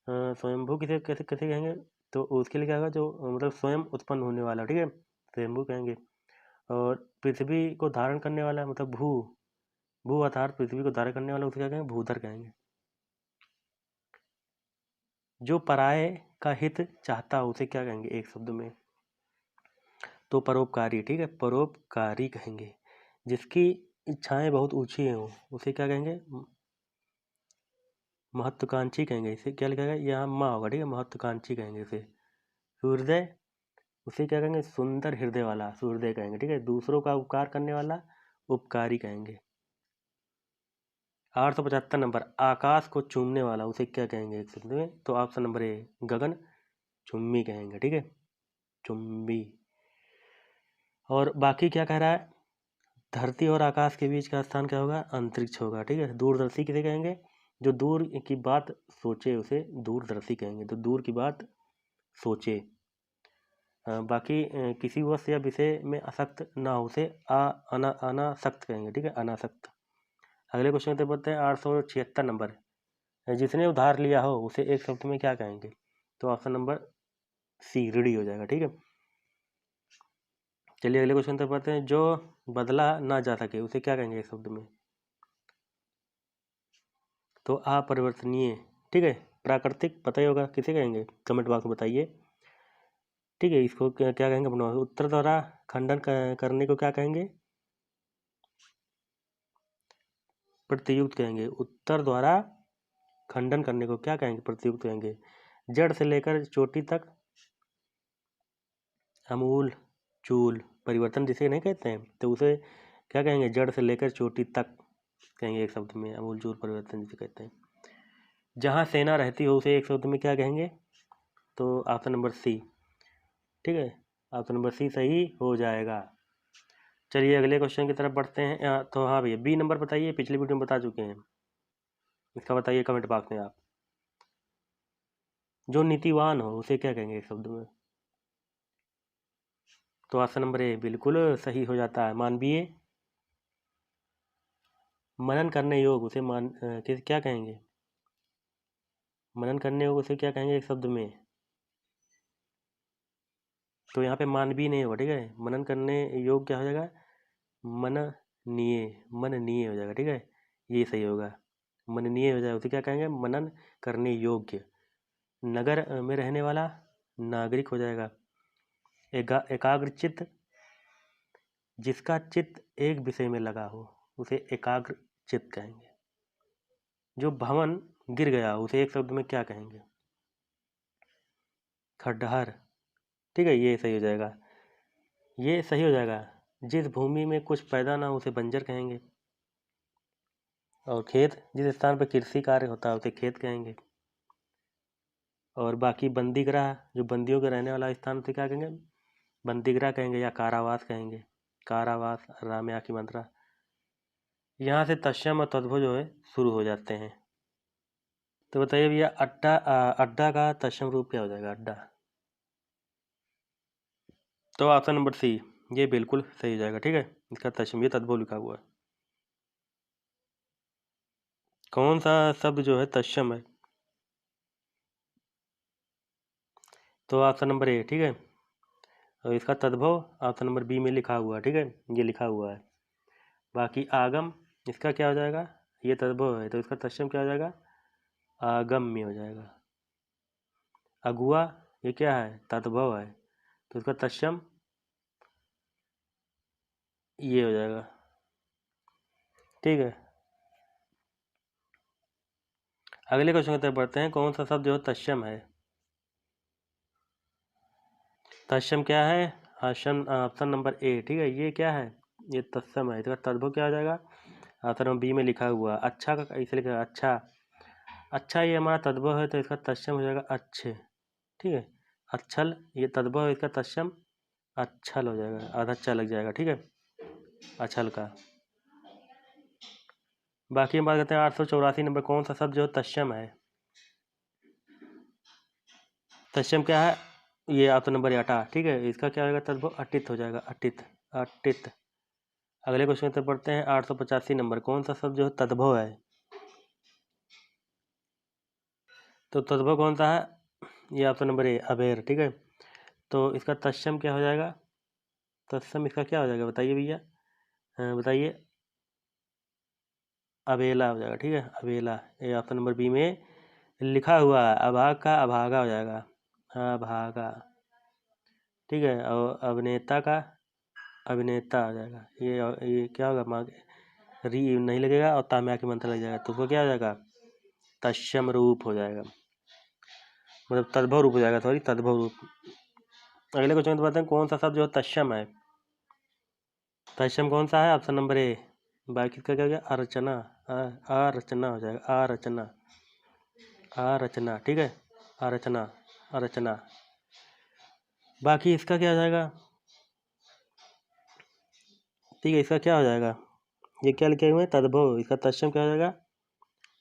स्वयंभू किसे कैसे कैसे कहेंगे? तो उसके लिए क्या होगा? जो मतलब स्वयं उत्पन्न होने वाला। ठीक है, स्वयंभू कहेंगे। और पृथ्वी को धारण करने वाला मतलब भू, भू अर्थात पृथ्वी को धारण करने वाला, उसे क्या कहेंगे? भूधर कहेंगे। जो पराये का हित चाहता हो उसे क्या कहेंगे एक शब्द में? तो परोपकारी। ठीक है, परोपकारी कहेंगे। जिसकी इच्छाएं बहुत ऊंची हैं उसे क्या कहेंगे? महत्वाकांक्षी कहेंगे। इसे क्या लिखा है? यहाँ माँ होगा, ठीक है, महत्वाकांक्षी कहेंगे इसे। सूर्योदय, उसे क्या कहेंगे? सुंदर हृदय वाला, सूर्योदय कहेंगे, ठीक है। दूसरों का उपकार करने वाला, उपकारी कहेंगे। 875 नंबर, आकाश को चूमने वाला, उसे क्या कहेंगे एक शब्द में? तो ऑप्शन नंबर ए, गगन चुम्बी कहेंगे, ठीक है, चुम्बी। और बाकी क्या कह रहा है? धरती और आकाश के बीच का स्थान क्या होगा? अंतरिक्ष होगा, ठीक है। दूरदर्शी किसे कहेंगे? जो दूर की बात सोचे उसे दूरदर्शी कहेंगे, तो दूर की बात सोचे। बाकी किसी वस्तु या विषय में आसक्त ना हो उसे अनासक्त कहेंगे, ठीक है, अनासक्त। अगले क्वेश्चन पे बढ़ते हैं। 876 नंबर, जिसने उधार लिया हो उसे एक शब्द में क्या कहेंगे? तो ऑप्शन नंबर सी, ऋणी हो जाएगा, ठीक है। चलिए अगले क्वेश्चन पे बढ़ते हैं। जो बदला ना जा सके उसे क्या कहेंगे एक शब्द में? तो अपरिवर्तनीय, ठीक है। प्राकृतिक पता ही होगा, किसे कहेंगे? कमेंट बॉक्स में बताइए, ठीक है। इसको क्या कहेंगे? अपना उत्तर द्वारा खंडन करने को क्या कहेंगे? प्रत्युक्त कहेंगे। उत्तर द्वारा खंडन करने को क्या कहेंगे? प्रत्युक्त कहेंगे। जड़ से लेकर चोटी तक अमूल चूल परिवर्तन जिसे नहीं कहते हैं, तो उसे क्या कहेंगे? जड़ से लेकर चोटी तक कहेंगे एक शब्द में, अमूल चूल परिवर्तन जिसे कहते हैं। जहाँ सेना रहती हो उसे एक शब्द में क्या कहेंगे? तो ऑप्शन नंबर सी, ठीक है, ऑप्शन नंबर सी सही हो जाएगा। चलिए अगले क्वेश्चन की तरफ बढ़ते हैं। तो हाँ भैया, बी नंबर बताइए, पिछली वीडियो में बता चुके हैं, इसका बताइए कमेंट बॉक्स में आप। जो नीतिवान हो उसे क्या कहेंगे एक शब्द में? तो ऑप्शन नंबर ए बिल्कुल सही हो जाता है, मानवीय। मनन करने योग उसे क्या कहेंगे? मनन करने योग उसे क्या कहेंगे एक शब्द में? तो यहाँ पे मानवीय नहीं होगा, ठीक है। मनन करने योग क्या हो जाएगा? मननीय, मननीय हो जाएगा, ठीक है, ये सही होगा। मननीय हो जाएगा, उसे क्या कहेंगे? मनन करने योग्य। नगर में रहने वाला, नागरिक हो जाएगा। एकाग्र चित्त, जिसका चित्त एक विषय में लगा हो उसे एकाग्र चित्त कहेंगे। जो भवन गिर गया उसे एक शब्द में क्या कहेंगे? खंडहर, ठीक है, ये सही हो जाएगा, ये सही हो जाएगा। जिस भूमि में कुछ पैदा ना हो उसे बंजर कहेंगे। और खेत, जिस स्थान पर कृषि कार्य होता है उसे खेत कहेंगे। और बाकी बंदीगृह, जो बंदियों के रहने वाला स्थान उसे क्या कहेंगे? बंदीगृह कहेंगे या कारावास कहेंगे। कारावास, राम या की मात्रा। यहाँ से तत्सम और तद्भव जो है शुरू हो जाते हैं। तो बताइए भैया, अड्डा अड्डा का तत्सम रूप क्या हो जाएगा? अड्डा, तो ऑप्शन नंबर सी, ये बिल्कुल सही हो जाएगा, ठीक है। इसका तत्सम, ये तद्भव लिखा हुआ है। कौन सा शब्द जो है तत्सम है? तो ऑप्शन नंबर ए, ठीक है। और इसका तद्भव ऑप्शन नंबर बी में लिखा हुआ है, ठीक है, ये लिखा हुआ है। बाकी आगम, इसका क्या हो जाएगा? ये तद्भव है तो इसका तत्सम क्या हो जाएगा? आगम्य हो जाएगा। अगुआ, ये क्या है? तद्भव है तो इसका तत्सम ये हो जाएगा, ठीक है। अगले क्वेश्चन की तरफ बढ़ते हैं। कौन सा शब्द जो है तत्सम है? तत्सम क्या है? ऑप्शन नंबर ए, ठीक है, ये क्या है? ये तत्सम है, इसका तद्भव क्या हो जाएगा? ऑप्शन नंबर बी में लिखा हुआ। अच्छा का इसे लिखा अच्छा, अच्छा ये हमारा तद्भव है तो इसका तत्सम हो जाएगा अच्छे, ठीक है। अच्छल, ये तद्भव है, इसका तत्सम अच्छल हो जाएगा, आधा चा लग जाएगा, ठीक है, अच्छल का। बाकी हम बात करते हैं 884 नंबर, कौन सा शब्द जो तत्सम है? तत्सम क्या है? ये ऑप्शन नंबर अटा, ठीक है, इसका क्या होगा? तद्भव अटित हो जाएगा, अटित, अटित। अगले क्वेश्चन की तरफ बढ़ते हैं। 885 नंबर, कौन सा शब्द जो है तद्भव है? तो तद्भव कौन सा है? ये ऑप्शन नंबर ए, अबेर, ठीक है। तो इसका तत्सम क्या हो जाएगा? तत्सम इसका क्या हो जाएगा बताइए भैया, बताइए। अबेला हो जाएगा, ठीक है, अबेला। ये ऑप्शन नंबर बी में लिखा हुआ है। अभाग का अभागा हो जाएगा, अभागा, ठीक है। और अभिनेता का अभिनेता हो जाएगा। ये क्या होगा? री नहीं लगेगा और ताम्या की मंत्र लग जाएगा, तो उसको क्या हो जाएगा, तस्यम रूप हो जाएगा, मतलब तद्भव रूप हो जाएगा, सॉरी तद्भव रूप। अगले क्वेश्चन में बताते हैं कौन सा शब्द जो तस्यम है। तस्यम कौन सा है, ऑप्शन नंबर ए। बाकी इसका क्या हो गया, अर्चना, अर्चना हो जाएगा, अर्चना, अर्चना, ठीक है, अर्चना, अर्चना। बाकी इसका क्या हो जाएगा, ठीक है, इसका क्या हो जाएगा, ये क्या लिखे हुए हैं, तद्भव, इसका तस्यम क्या हो जाएगा,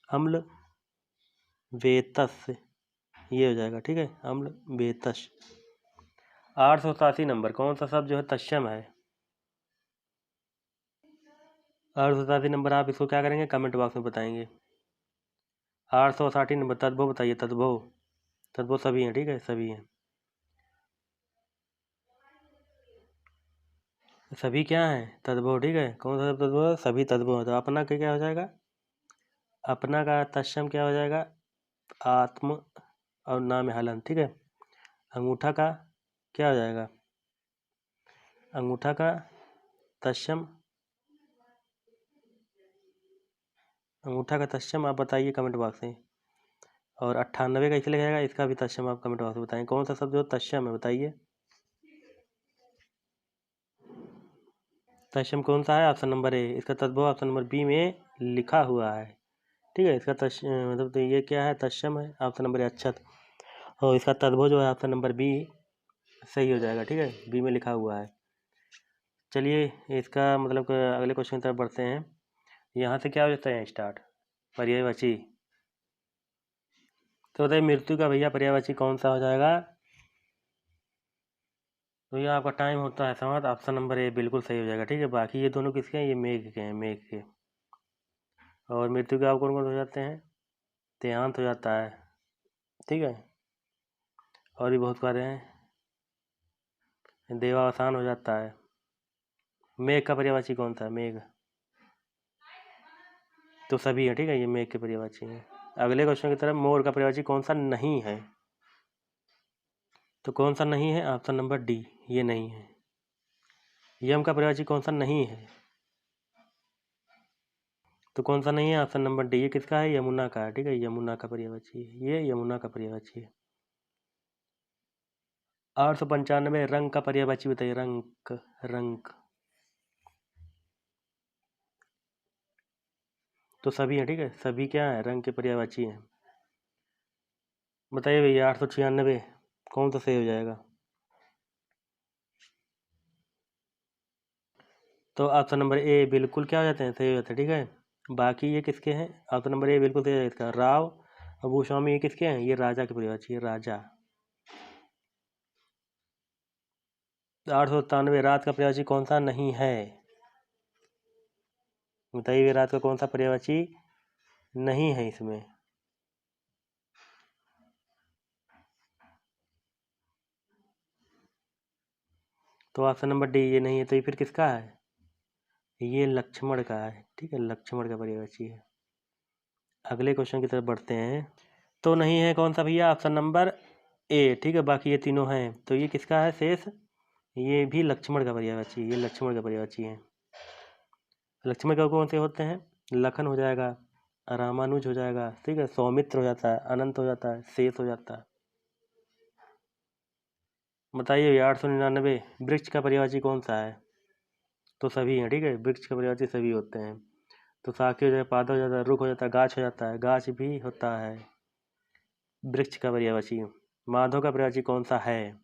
अम्ल वेतस, ये हो जाएगा, ठीक है, अम्ल वेतस। 887 नंबर, कौन सा शब्द जो है तस्यम है। 887 नंबर, आप इसको क्या करेंगे, कमेंट बॉक्स में बताएंगे। 860 नंबर, तद्भव बताइए, तद्भव, तद्भव सभी हैं, ठीक है, सभी हैं, सभी क्या है, तद्भव, ठीक है, कौन सा तद्भव, सभी तद्भव। तो अपना का क्या हो जाएगा, अपना का तस्यम क्या हो जाएगा, आत्म और नाम हलन, ठीक है। अंगूठा का क्या हो जाएगा, अंगूठा का तस्यम, अंगूठा का तस्यम आप बताइए कमेंट बॉक्स में। और 98 का इसलिए जाएगा, इसका भी तस्यम आप कमेंट बॉक्स में बताएं, कौन सा शब्द जो तस्यम है बताइए। तस्यम कौन सा है, ऑप्शन नंबर ए, इसका तद्भव ऑप्शन नंबर बी में लिखा हुआ है, ठीक है। इसका मतलब तो ये क्या है, तस्यम है, ऑप्शन नंबर ए अक्षत, और इसका तद्भव जो है ऑप्शन नंबर बी सही हो जाएगा, ठीक है, बी में लिखा हुआ है। चलिए इसका मतलब अगले क्वेश्चन की तरफ बढ़ते हैं। यहाँ से क्या हो जाता है स्टार्ट, पर्यायवाची। तो बताइए मृत्यु का भैया पर्यायवाची कौन सा हो जाएगा। तो ये आपका टाइम होता है समाप्त, ऑप्शन नंबर ए बिल्कुल सही हो जाएगा, ठीक है। बाकी ये दोनों किसके हैं, ये मेघ के हैं, मेघ के। और मृत्यु के आप कौन कौन हो जाते हैं, देहांत हो जाता है, ठीक है, और भी बहुत सारे हैं, देवावसान हो जाता है। मेघ का पर्यायवाची कौन सा है, मेघ, तो सभी है, ठीक है, ये मेघ के पर्यायवाची हैं। अगले क्वेश्चन की तरफ, मोर का पर्यायवाची कौन सा नहीं है। तो कौन सा नहीं है, ऑप्शन नंबर डी, ये नहीं है। यम का पर्यायवाची कौन सा नहीं है, तो कौन सा नहीं है, ऑप्शन नंबर डी, ये किसका है, यमुना का है, ठीक है, यमुना का पर्यायवाची है, ये यमुना का पर्यायवाची है। 895 रंग का पर्यायवाची बताइए, रंग, रंग, तो सभी है, ठीक है, सभी क्या है, रंग के पर्यायवाची हैं। बताइए भैया 896 कौन सा सही हो जाएगा। तो ऑप्शन नंबर ए बिल्कुल क्या हो जाते हैं, सही हो जाते हैं, ठीक है। बाकी ये किसके हैं, ऑप्शन नंबर ए बिल्कुल सही है, इसका राव और भूस्वामी, ये किसके हैं, ये राजा के पर्यायवाची है, राजा। 897 रात का पर्यायवाची कौन सा नहीं है, बताइए रात का कौन सा पर्यायवाची नहीं है इसमें। तो ऑप्शन नंबर डी ये नहीं है, तो ये फिर किसका है, ये लक्ष्मण का है, ठीक है, लक्ष्मण का पर्यायवाची है। अगले क्वेश्चन की तरफ बढ़ते हैं। तो नहीं है कौन सा भैया, ऑप्शन नंबर ए, ठीक है, बाकी ये तीनों हैं, तो ये किसका है शेष, ये भी लक्ष्मण का पर्यायवाची, ये लक्ष्मण का पर्यायवाची है। लक्ष्मण का कौन से होते हैं, लखन हो जाएगा, रामानुज हो जाएगा, ठीक है, सौमित्र हो जाता है, अनंत हो जाता है, शेष हो जाता है। बताइए 899 वृक्ष का पर्यायवाची कौन सा है। तो सभी हैं, ठीक है, वृक्ष का पर्यायवाची सभी होते हैं। तो शाखी हो जाए, पादप हो जाता है, रुख हो जाता है, गाछ हो जाता है, गाछ भी होता है वृक्ष का पर्यायवाची। माधव का पर्यायवाची कौन सा है,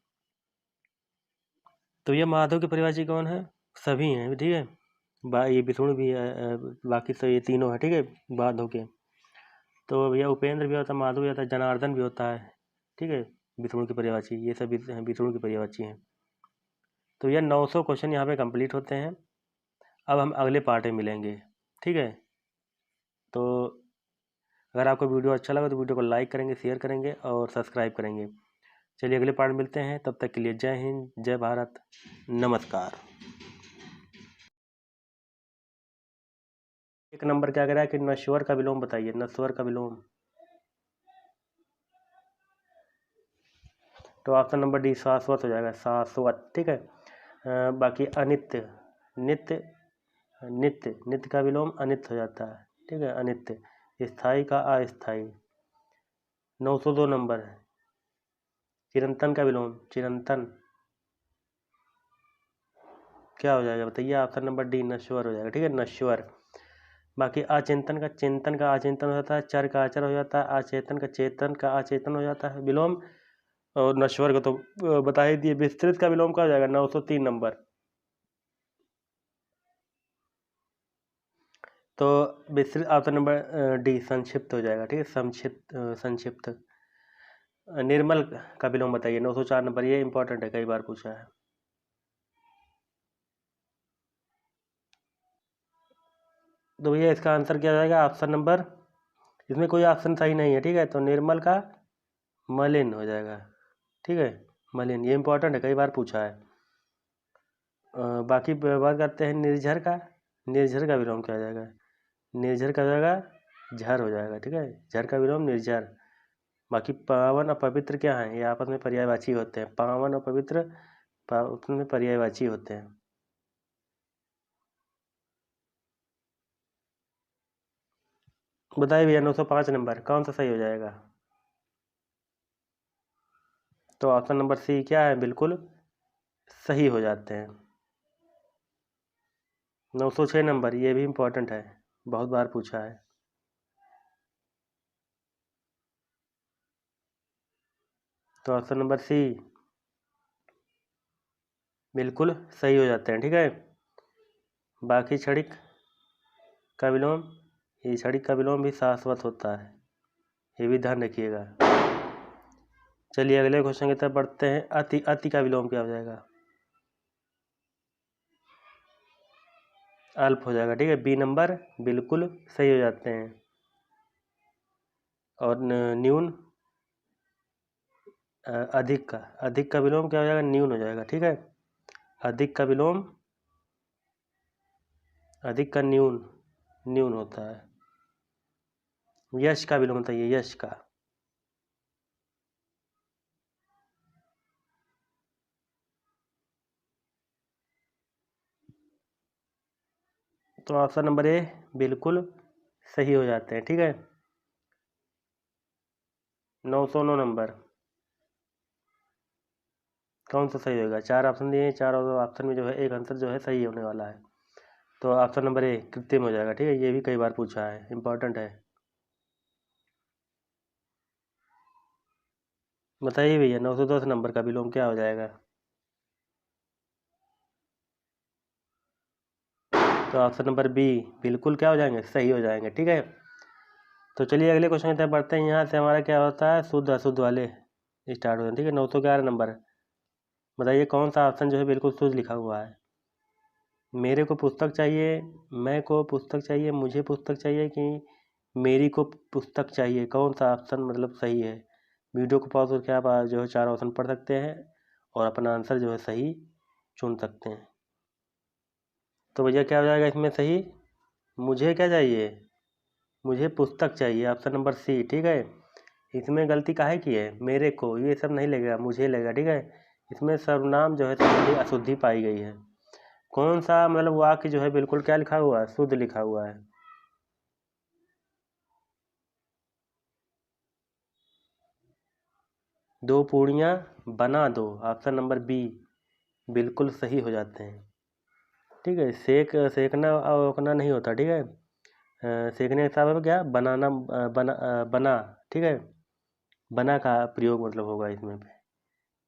तो ये माधव के पर्यायवाची कौन है, सभी हैं, ठीक है, ये विष्णु भी है, बाकी सब ये तीनों है, ठीक है, माधव के। तो भैया उपेंद्र भी होता है, माधव भी होता है, जनार्दन भी होता है, ठीक है, विष्णु की पर्यायवाची, ये सब विष्णु की पर्यायवाची हैं। तो ये 900 क्वेश्चन यहाँ पे कंप्लीट होते हैं। अब हम अगले पार्ट में मिलेंगे, ठीक है। तो अगर आपको वीडियो अच्छा लगा तो वीडियो को लाइक करेंगे, शेयर करेंगे और सब्सक्राइब करेंगे। चलिए अगले पार्ट में मिलते हैं, तब तक के लिए जय हिंद, जय भारत, नमस्कार। एक नंबर क्या कह रहा है कि नश्वर का विलोम बताइए, नश्वर का विलोम। तो ऑप्शन नंबर डी शाश्वत हो जाएगा, शाश्वत, ठीक है। बाकी अनित्य, नित्य, नित्य, नित्य का विलोम अनित्य हो जाता है, ठीक है, अनित्य। स्थायी का अस्थायी। 902 नंबर है, चिरंतन का विलोम चिरंतन क्या हो जाएगा बताइए? ऑप्शन नंबर डी नश्वर हो जाएगा, ठीक है, नश्वर। बाकी अचिंतन का चिंतन का अचिंतन हो जाता है, चर का अचर हो जाता है, अचेतन का चेतन का अचेतन हो जाता है विलोम, और नश्वर को तो बता ही दिए। विस्तृत का विलोम क्या हो जाएगा? 903 नंबर। तो विस्तृत ऑप्शन नंबर डी संक्षिप्त हो जाएगा, ठीक है, संक्षिप्त संक्षिप्त। निर्मल का विलोम बताइए, 904 नंबर, ये इंपॉर्टेंट है, कई बार पूछा है। तो भैया इसका आंसर क्या हो जाएगा? ऑप्शन नंबर, इसमें कोई ऑप्शन सही नहीं है, ठीक है, तो निर्मल का मलिन हो जाएगा, ठीक है, मलिन, ये इंपॉर्टेंट है, कई बार पूछा है। बाकी बात करते हैं निर्झर का। निर्झर का विलोम क्या हो जाएगा? निर्झर का हो जाएगा झर हो जाएगा, ठीक है, झर का विलोम निर्झर। बाकी पावन और पवित्र क्या है? ये आपस में पर्यायवाची होते हैं, पावन और पवित्र उसमें पर्यायवाची होते हैं। बताइए भैया 905 नंबर कौन सा सही हो जाएगा? तो ऑप्शन नंबर सी क्या है? बिल्कुल सही हो जाते हैं। 906 नंबर, ये भी इम्पोर्टेंट है, बहुत बार पूछा है। तो ऑप्शन नंबर सी बिल्कुल सही हो जाते हैं, ठीक है। बाकी क्षणिक का विलोम, ये क्षणिक का विलोम भी शाश्वत होता है, ये भी ध्यान रखिएगा। चलिए अगले क्वेश्चन की तरफ बढ़ते हैं। अति, अति का विलोम क्या हो जाएगा? अल्प हो जाएगा, ठीक है, बी नंबर बिल्कुल सही हो जाते हैं। और न्यून, अधिक का विलोम क्या हो जाएगा? न्यून हो जाएगा, ठीक है, अधिक का विलोम, अधिक का न्यून, न्यून होता है। यश का विलोम बताइए, यश का। तो ऑप्शन नंबर ए बिल्कुल सही हो जाते हैं, ठीक है। 909 नंबर कौन सा सही होगा? 4 ऑप्शन दिए हैं, 4 ऑप्शन में जो है एक आंसर जो है सही होने वाला है। तो ऑप्शन नंबर ए कृत्रिम हो जाएगा, ठीक है, ये भी कई बार पूछा है, इंपॉर्टेंट है। बताइए भैया 910 नंबर का विलोम क्या हो जाएगा? तो ऑप्शन नंबर बी बिल्कुल क्या हो जाएंगे? सही हो जाएंगे, ठीक है। तो चलिए अगले क्वेश्चन की तरफ बढ़ते हैं। यहाँ से हमारा क्या होता है? शुद्ध अशुद्ध वाले स्टार्ट होते हैं, ठीक है। 911 नंबर, बताइए कौन सा ऑप्शन जो है बिल्कुल शुद्ध लिखा हुआ है? मेरे को पुस्तक चाहिए, मैं को पुस्तक चाहिए, मुझे पुस्तक चाहिए, कि मेरी को पुस्तक चाहिए, कौन सा ऑप्शन मतलब सही है? वीडियो को पॉज करके आप जो है 4 ऑप्शन पढ़ सकते हैं और अपना आंसर जो है सही चुन सकते हैं। तो भैया क्या हो जाएगा इसमें सही? मुझे क्या चाहिए? मुझे पुस्तक चाहिए, ऑप्शन नंबर सी, ठीक है। इसमें गलती काहे की है? मेरे को ये सब नहीं लगेगा, मुझे लगेगा, ठीक है। इसमें सर्वनाम जो है संबंधी अशुद्धि पाई गई है। कौन सा मतलब वाक्य जो है बिल्कुल क्या लिखा हुआ है? शुद्ध लिखा हुआ है। दो पूड़ियाँ बना दो, ऑप्शन नंबर बी बिल्कुल सही हो जाते हैं, ठीक है। सेकना और ओकना नहीं होता, ठीक है। सेकने का मतलब क्या? बनाना, बना, ठीक है, बना का प्रयोग मतलब होगा इसमें पे।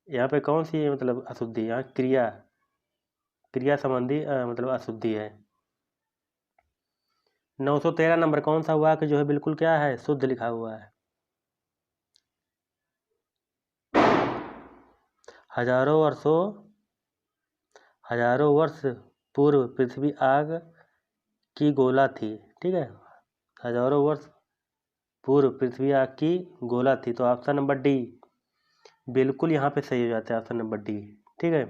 यहाँ पे कौन सी मतलब अशुद्धि? यहाँ क्रिया, क्रिया संबंधी मतलब अशुद्धि है। 913 नंबर कौन सा वाक्य जो है बिल्कुल क्या है? शुद्ध लिखा हुआ है? हजारों वर्षों, हजारों वर्ष पूर्व पृथ्वी आग की गोला थी, ठीक है। हजारों वर्ष पूर्व पृथ्वी आग की गोला थी, तो ऑप्शन नंबर डी बिल्कुल यहाँ पे सही हो जाता है, ऑप्शन नंबर डी, ठीक है।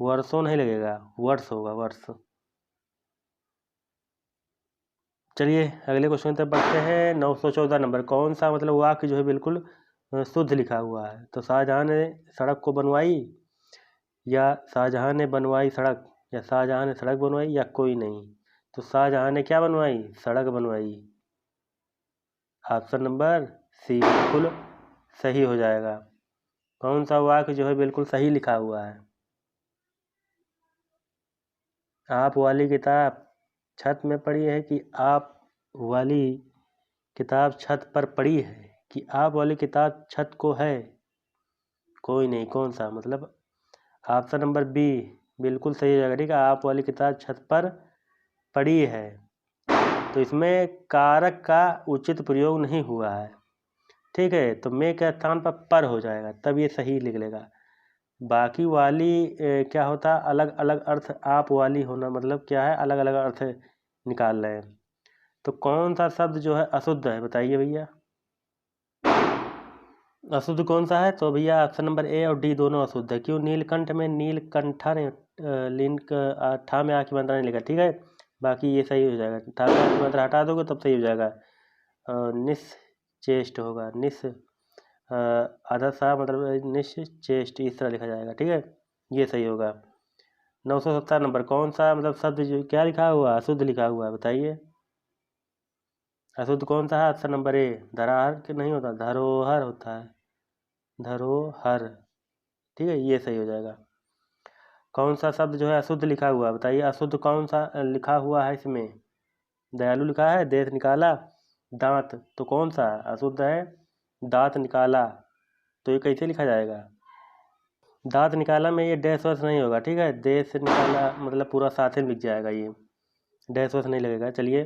वर्षों नहीं लगेगा, वर्ष होगा, वर्ष। चलिए अगले क्वेश्चन तक बढ़ते हैं। 914 नंबर कौन सा मतलब वाक्य जो है बिल्कुल शुद्ध लिखा हुआ है? तो शाहजहां ने सड़क को बनवाई, या शाहजहां ने बनवाई सड़क, या शाहजहां ने सड़क बनवाई, या कोई नहीं। तो शाहजहां ने क्या बनवाई? सड़क बनवाई। ऑप्शन नंबर सी बिल्कुल सही हो जाएगा। कौन सा वाक्य जो है बिल्कुल सही लिखा हुआ है? आप वाली किताब छत में पड़ी है कि आप वाली किताब छत पर पड़ी है कि आप वाली किताब छत को है? कोई नहीं, कौन सा मतलब? ऑप्शन नंबर बी बिल्कुल सही हो जाएगा। ठीक है, आप वाली किताब छत पर पड़ी है। तो इसमें कारक का उचित प्रयोग नहीं हुआ है। ठीक है, तो मैं के स्थान पर हो जाएगा, तब ये सही निकलेगा। बाकी वाली क्या होता है? अलग अलग अर्थ। आप वाली होना मतलब क्या है? अलग अलग अर्थ निकाल रहे हैं। तो कौन सा शब्द जो है अशुद्ध है, बताइए भैया। अशुद्ध कौन सा है? तो भैया ऑप्शन नंबर ए और डी दोनों अशुद्ध है। क्यों? नीलकंठ में नीलकंठा ने ठा में आ की मात्रा नहीं लिखा। ठीक है, बाकी ये सही हो जाएगा। ठा में आ की मात्रा हटा दोगे तब सही हो जाएगा। निश्चेष्ट होगा। आधा सा मतलब निश्चेष्ट, इस तरह लिखा जाएगा। ठीक है, ये सही होगा। 970 नंबर, कौन सा मतलब शब्द जो क्या लिखा हुआ? अशुद्ध लिखा हुआ है, बताइए। अशुद्ध कौन सा है? ऑप्शन नंबर ए धराहर के नहीं होता, धरोहर होता है। धरोहर। ठीक है, ये सही हो जाएगा। कौन सा शब्द जो है अशुद्ध लिखा हुआ है, बताइए। अशुद्ध कौन सा लिखा हुआ है इसमें? दयालु लिखा है, देश निकाला, दांत। तो कौन सा अशुद्ध है? दांत निकाला। तो ये कैसे लिखा जाएगा? दांत निकाला में ये डैश वैश नहीं होगा। ठीक है, देश निकाला मतलब पूरा साथ ही लिख जाएगा, ये डैश वैश नहीं लगेगा। चलिए,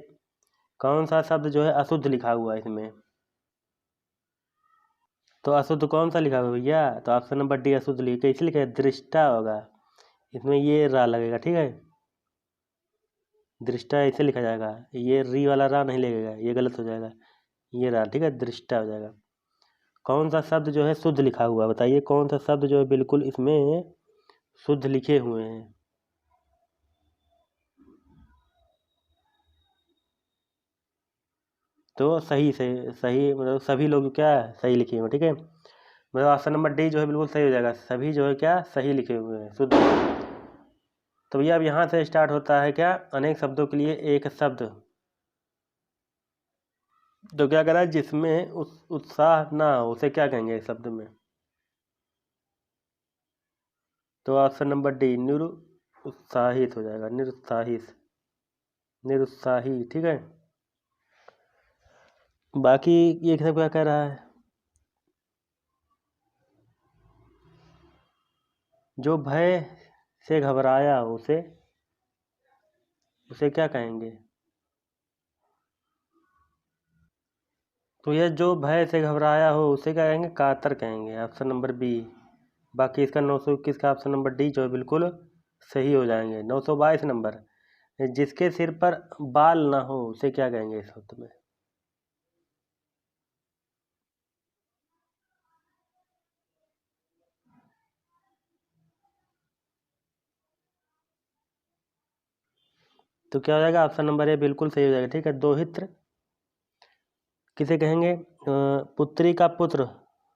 कौन सा शब्द जो है अशुद्ध लिखा हुआ है इसमें? तो अशुद्ध कौन सा लिखा हुआ है भैया? तो ऑप्शन नंबर डी अशुद्ध लिखा। कैसे लिखा है? दृष्टा होगा, इसमें ये रा लगेगा। ठीक है, दृष्टा ऐसे लिखा जाएगा। ये री वाला रा नहीं लगेगा, ये गलत हो जाएगा। ये रा, ठीक है, दृष्टा हो जाएगा। कौन सा शब्द जो है शुद्ध लिखा हुआ है, बताइए। कौन सा शब्द जो है बिल्कुल इसमें शुद्ध लिखे हुए हैं? तो सही से सही मतलब सभी लोग क्या है? सही लिखे हुए हैं। ठीक है, मतलब ऑप्शन नंबर डी जो है बिल्कुल सही हो जाएगा। सभी जो है क्या? सही लिखे हुए हैं, शुद्ध। तो भैया अब यहाँ से स्टार्ट होता है क्या? अनेक शब्दों के लिए एक शब्द। तो क्या करा? जिसमें उत्साह ना हो उसे क्या कहेंगे इस शब्द में? तो ऑप्शन नंबर डी निरुत्साहित हो जाएगा। निरुत्साहित, निरुत्साही। ठीक है, बाकी ये सब क्या कह रहा है? जो भय से घबराया हो उसे उसे क्या कहेंगे? तो ये जो भय से घबराया हो उसे क्या कहेंगे? कातर कहेंगे। Option number B. बाकी इसका 921 का ऑप्शन नंबर डी जो है बिल्कुल सही हो जाएंगे। 922 नंबर, जिसके सिर पर बाल ना हो उसे क्या कहेंगे इस शब्द में? तो क्या हो जाएगा? ऑप्शन नंबर ए बिल्कुल सही हो जाएगा। ठीक है, दोहित्र किसे कहेंगे? पुत्री का पुत्र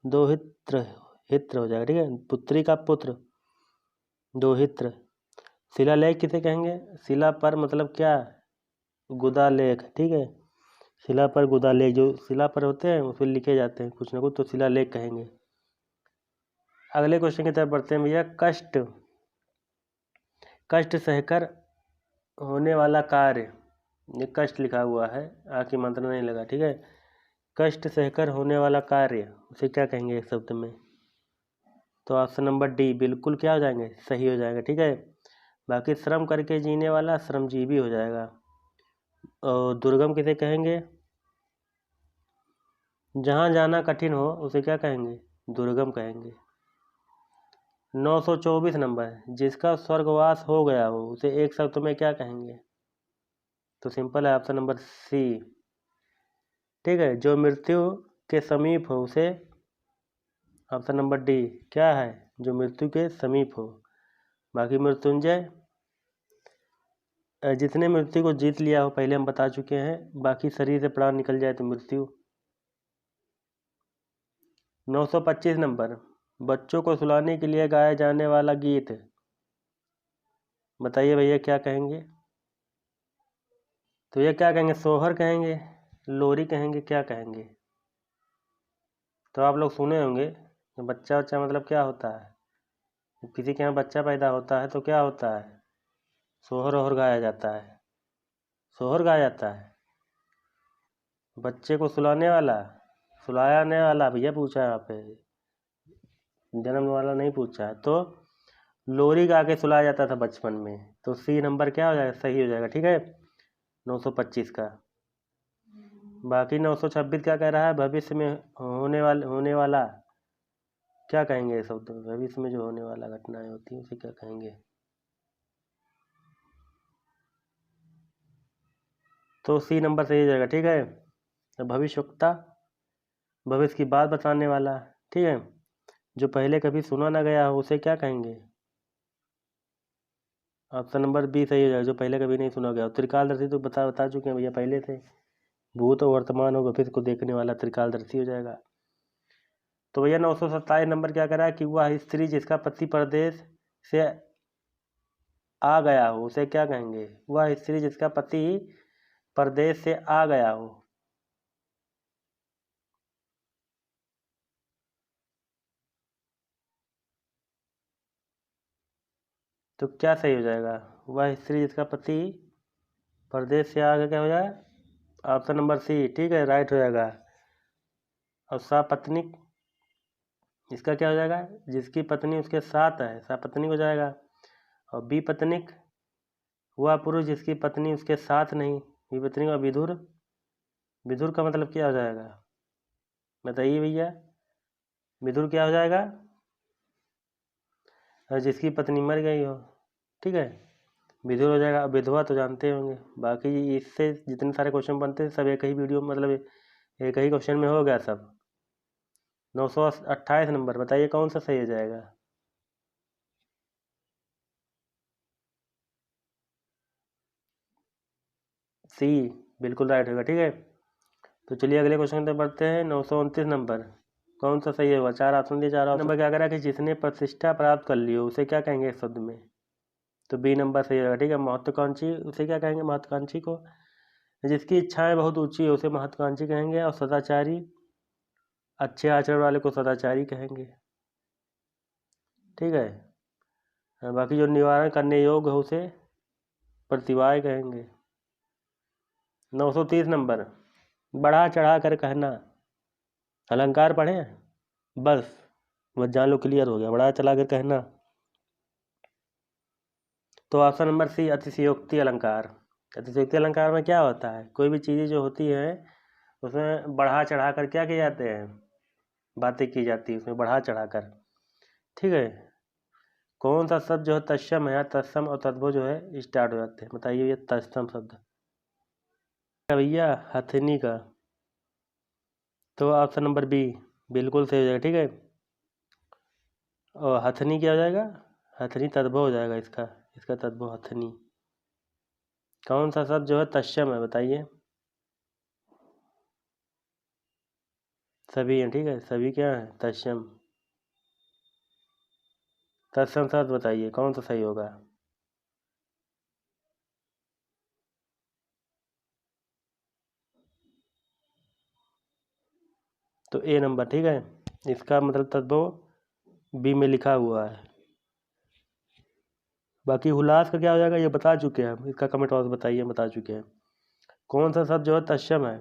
दोहित्र, हित्र हो जाएगा। ठीक है, पुत्री का पुत्र दोहित्र। शिलालेख किसे कहेंगे? शिला पर मतलब क्या? गुदालेख। ठीक है, शिला पर गुदालेख, जो शिला पर होते हैं उस पर लिखे जाते हैं कुछ ना कुछ, तो शिलालेख कहेंगे। अगले क्वेश्चन की तरफ बढ़ते हैं भैया। कष्ट, कष्ट सहकर होने वाला कार्य। ये कष्ट लिखा हुआ है, आखिर मंत्र नहीं लगा। ठीक है, कष्ट सहकर होने वाला कार्य उसे क्या कहेंगे एक शब्द में? तो ऑप्शन नंबर डी बिल्कुल क्या हो जाएंगे? सही हो जाएगा। ठीक है, बाकी श्रम करके जीने वाला श्रमजीवी हो जाएगा। और दुर्गम किसे कहेंगे? जहाँ जाना कठिन हो उसे क्या कहेंगे? दुर्गम कहेंगे। 924 नंबर, जिसका स्वर्गवास हो गया हो उसे एक शब्द में क्या कहेंगे? तो सिंपल है, ऑप्शन नंबर सी। ठीक है, जो मृत्यु के समीप हो उसे, ऑप्शन नंबर डी क्या है? जो मृत्यु के समीप हो। बाकी मृत्युंजय, जिसने मृत्यु को जीत लिया हो, पहले हम बता चुके हैं। बाकी शरीर से प्राण निकल जाए तो मृत्यु। 925 नंबर, बच्चों को सुलाने के लिए गाया जाने वाला गीत, बताइए भैया क्या कहेंगे? तो ये क्या कहेंगे, सोहर कहेंगे, लोरी कहेंगे, क्या कहेंगे? तो आप लोग सुने होंगे बच्चा मतलब क्या होता है, किसी के यहाँ बच्चा पैदा होता है तो क्या होता है, सोहर ओहर गाया जाता है, सोहर गाया जाता है। बच्चे को सुलाने वाला, सुलाने वाला भैया पूछा है यहाँ पे, जन्म वाला नहीं पूछा है। तो लोरी गा के सुलाया जाता था बचपन में, तो सी नंबर क्या हो जाएगा, सही हो जाएगा। ठीक है, 925 का। बाकी 926 क्या कह रहा है, भविष्य में होने वाला क्या कहेंगे शब्द, भविष्य में जो होने वाला घटनाएं होती हैं उसे क्या कहेंगे? तो सी नंबर सही हो जाएगा। ठीक है, तो भविष्यवक्ता, भविष्य की बात बताने वाला। ठीक है, जो पहले कभी सुना ना गया हो उसे क्या कहेंगे? ऑप्शन नंबर बी सही हो जाएगा, जो पहले कभी नहीं सुना गया हो। त्रिकालदर्शी तो बता चुके हैं भैया पहले से, भूत और वर्तमान और भविष्य को देखने वाला त्रिकालदर्शी हो जाएगा। तो भैया 927 नंबर क्या करा कि वह स्त्री जिसका पति परदेश से आ गया हो उसे क्या कहेंगे? वह स्त्री जिसका पति परदेश से आ गया हो। तो क्या सही हो जाएगा, वह स्त्री जिसका पति परदेश से आ गया, क्या हो जाएगा? ऑप्शन नंबर सी, ठीक है, राइट हो जाएगा। और सापत्निक, इसका क्या हो जाएगा, जिसकी पत्नी उसके साथ है, सापत्निक हो जाएगा। और विपत्निक, वह पुरुष जिसकी पत्नी उसके साथ नहीं। विपत्निक। और विधुर, विधुर का मतलब क्या हो जाएगा, बताइए भैया, विधुर क्या हो जाएगा? और जिसकी पत्नी मर गई हो। ठीक है, विधुर हो जाएगा। विधवा तो जानते होंगे। बाकी इससे जितने सारे क्वेश्चन बनते हैं सब एक ही वीडियो मतलब एक ही क्वेश्चन में हो गया सब। 928 नंबर बताइए कौन सा सही हो जाएगा? सी बिल्कुल राइट होगा। ठीक है, तो चलिए अगले क्वेश्चन पे बढ़ते हैं। 929 नंबर कौन सा सही होगा? चार ऑप्शन दिए, चार ऑप्शन नंबर क्या करा कि जिसने प्रतिष्ठा प्राप्त कर ली हो उसे क्या कहेंगे इस शब्द में? तो बी नंबर सही होगा। ठीक है, महत्वाकांक्षी उसे क्या कहेंगे? महत्वाकांक्षी को। जिसकी इच्छाएं बहुत ऊंची है उसे महत्वाकांक्षी कहेंगे। और सदाचारी, अच्छे आचरण वाले को सदाचारी कहेंगे। ठीक है, बाकी जो निवारण करने योग्य हो उसे प्रतिवाय कहेंगे। 930 नंबर बढ़ा चढ़ा कर कहना, अलंकार पढ़े हैं? बस जान लो, क्लियर हो गया, बढ़ा चढ़ा कर कहना। तो ऑप्शन नंबर सी, अतिशयोक्ति अलंकार। अतिशयोक्ति अलंकार में क्या होता है, कोई भी चीज़ें जो होती है उसमें बढ़ा चढ़ा कर क्या किए जाते हैं, बातें की जाती है उसमें बढ़ा चढ़ा कर। ठीक है, कौन सा शब्द जो है तत्सम है, तत्सम और तद्भव जो है स्टार्ट हो जाते हैं, बताइए ये तत्सम शब्द क्या भैया? हथनी का। तो ऑप्शन नंबर बी बिल्कुल सही हो जाएगा। ठीक है, और हथनी क्या हो जाएगा? हथनी तद्भव हो जाएगा इसका, इसका तद्भव हथनी। कौन सा शब्द जो है तत्सम है, बताइए? सभी हैं। ठीक है, सभी क्या है? तत्सम। तत्सम शब्द बताइए कौन सा सही होगा? तो ए नंबर। ठीक है, इसका मतलब तद्भव बी में लिखा हुआ है। बाकी हुलास का क्या हो जाएगा ये बता चुके हैं हम, इसका कमेंट बॉक्स बताइए, बता चुके हैं। कौन सा शब्द जो है तत्सम है?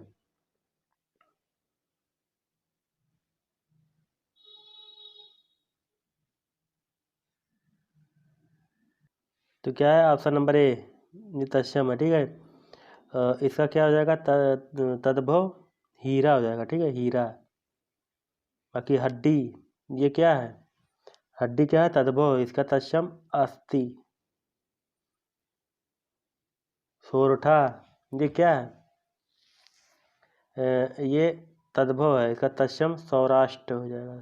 तो क्या है ऑप्शन नंबर ए, ये तत्सम है। ठीक है, इसका क्या हो जाएगा? तद्भव हीरा हो जाएगा। ठीक है, हीरा। बाकी हड्डी, ये क्या है? हड्डी क्या है? तद्भव, इसका तत्सम अस्थि। सोरठा, ये क्या है? ये तद्भव है, इसका तत्सम सौराष्ट्र हो जाएगा।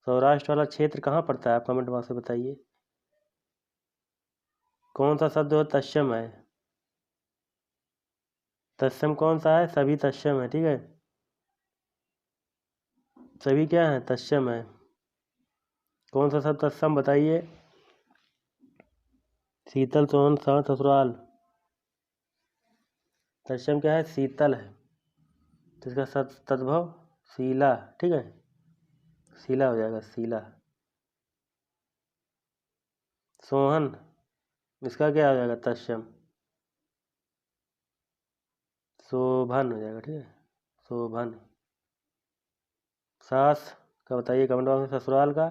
सौराष्ट्र वाला क्षेत्र कहाँ पड़ता है, आप कमेंट बॉक्स में बताइए। कौन सा शब्द हो तत्सम है? तत्सम कौन सा है? सभी तत्सम है। ठीक है, सभी क्या है? तत्सम है। कौन सा शब्द तत्सम बताइए? शीतल, सोहन, शांत, ससुराल। तत्सम क्या है? शीतल है, तो इसका तद्भव शीला, ठीक है, शीला हो जाएगा, शीला। सोहन, इसका क्या हो जाएगा? तत्सम शोभन हो जाएगा, ठीक है, शोभन। सास का बताइए कमेंट बॉक्स में। ससुराल का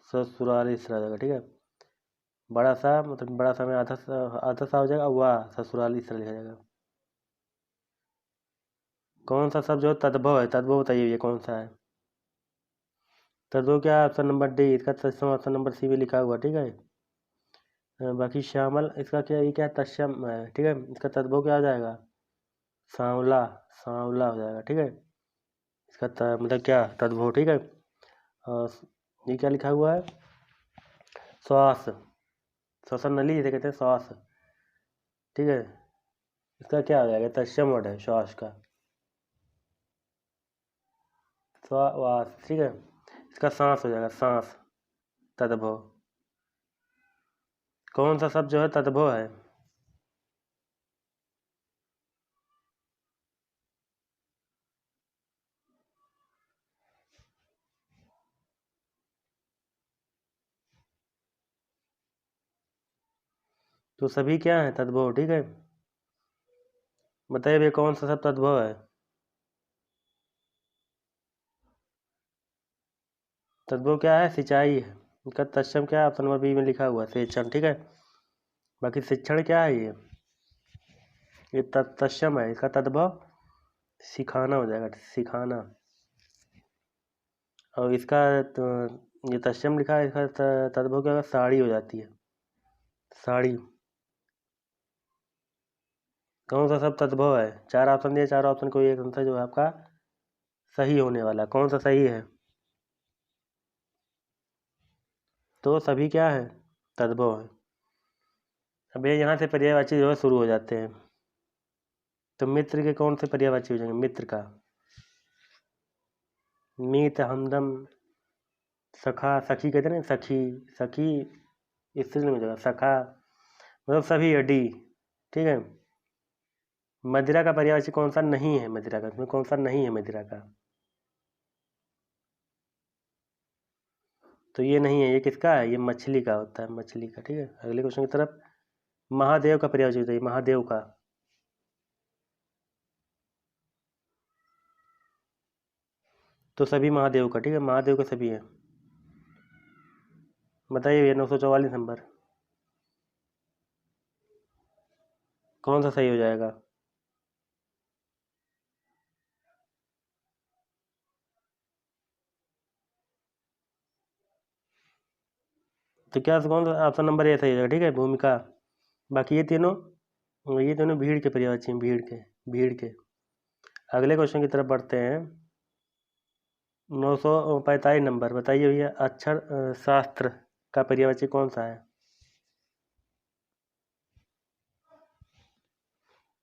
ससुराल इस तरह जाएगा, ठीक है। बड़ा सा मतलब बड़ा सा में आधा सा हो जाएगा, वाह ससुराल इस तरह लिखा जाएगा। कौन सा शब्द जो तद्भव है? तद्भव बताइए ये कौन सा है? तद्भव क्या है? ऑप्शन नंबर डी, इसका तत्सम ऑप्शन नंबर सी में लिखा हुआ, ठीक है। बाकी श्यामल, इसका क्या, ये क्या तत्सम है, ठीक है, इसका तद्भव क्या हो जाएगा? सांवला, सांवला हो जाएगा, ठीक है। इसका मतलब क्या तद्भव, ठीक है। और ये क्या लिखा हुआ है? श्वास, श्वसन नली जिसे कहते हैं, श्वास, ठीक है। इसका क्या हो जाएगा? तत्सम वर्ड है श्वास का, श्वास, ठीक है। इसका सांस हो जाएगा, सांस, तद्भव। कौन सा शब्द जो है तद्भव है? तो सभी क्या है? तद्भव, ठीक है। बताइए भैया कौन सा शब्द तद्भव है? तद्भव क्या है? सिंचाई है, इनका तत्सम क्या है? ऑप्शन नंबर बी में लिखा हुआ है, सेचन, ठीक है। बाकी शिक्षण क्या है? ये तत्सम है, इसका तद्भव सिखाना हो जाएगा, सिखाना। और इसका ये तत्सम लिखा है, इसका तद्भव क्या होगा? साड़ी हो जाती है, साड़ी। कौन सा शब्द तद्भव है? 4 ऑप्शन दिए, 4 ऑप्शन कोई एक आंसर जो है आपका सही होने वाला। कौन सा सही है? तो सभी क्या है? तद्भव है। अब ये यहाँ से पर्यायवाची जो है शुरू हो जाते हैं। तो मित्र के कौन से पर्यायवाची हो जाएंगे? मित्र का मीत, हमदम, सखा, सखी कहते हैं ना, सखी, सखी स्त्रीलिंग में जाएगा, सखा, मतलब सभी है, डी, ठीक है। मदिरा का पर्यायवाची कौन सा नहीं है? मदिरा का, इसमें कौन सा नहीं है मदिरा का? तो ये नहीं है, ये किसका है? ये मछली का होता है, मछली का, ठीक है। अगले क्वेश्चन की तरफ। महादेव का पर्यायवाची बताइए, महादेव का। तो सभी महादेव का, ठीक है, महादेव का सभी है। बताइए भैया 944 नंबर कौन सा सही हो जाएगा? तो क्या कौन सा ऑप्शन नंबर ए सही हो जाएगा, ठीक है, भूमिका। बाकी ये तीनों भीड़ के पर्यायवाची हैं, भीड़ के। अगले क्वेश्चन की तरफ बढ़ते हैं। 945 नंबर बताइए भैया, अक्षर शास्त्र का पर्यायवाची कौन सा है?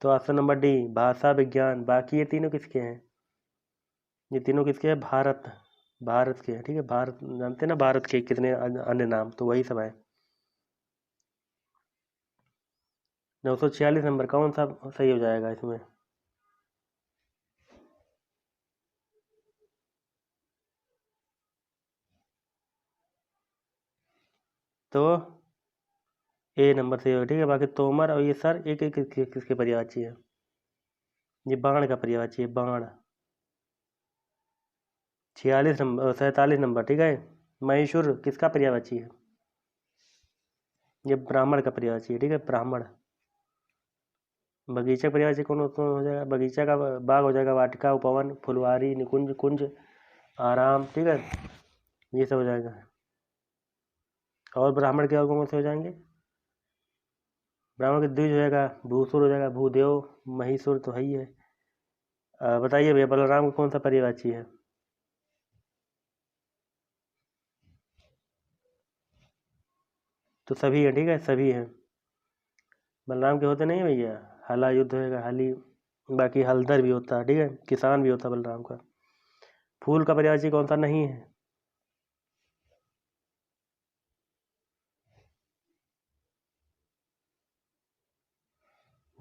तो ऑप्शन नंबर डी, भाषा विज्ञान। बाकी ये तीनों किसके हैं? ये तीनों किसके हैं? भारत के हैं, ठीक है। भारत जानते हैं ना, भारत के कितने अन्य नाम, तो वही सब है। 946 नंबर कौन सा सही हो जाएगा इसमें? तो ए नंबर सही होगा, ठीक है। बाकी तोमर और ये सर एक एक किसके पर्यायवाची है? ये बाण का पर्यायवाची है, बाण। 47 नंबर, ठीक है। महिषुर किसका पर्यायवाची है? ये ब्राह्मण का पर्यायवाची है, ठीक है, ब्राह्मण। बगीचा का पर्यायवाची कौन हो जाएगा? बगीचा का बाग हो जाएगा, वाटिका, उपवन, फुलवारी, निकुंज, कुंज, आराम, ठीक है, ये सब हो जाएगा। और ब्राह्मण के और कौन से हो जाएंगे? ब्राह्मण के द्विज हो जाएगा, भूसुर हो जाएगा, भूदेव, महिषुर तो है ही है। बताइए भैया बलराम का कौन सा पर्यायवाची है? तो सभी है, ठीक है, सभी है। बलराम के होते नहीं है भैया, हला युद्ध होएगा, हली। बाकी हलधर भी होता है, ठीक है, किसान भी होता है बलराम का। फूल का पर्यायवाची कौन सा नहीं है?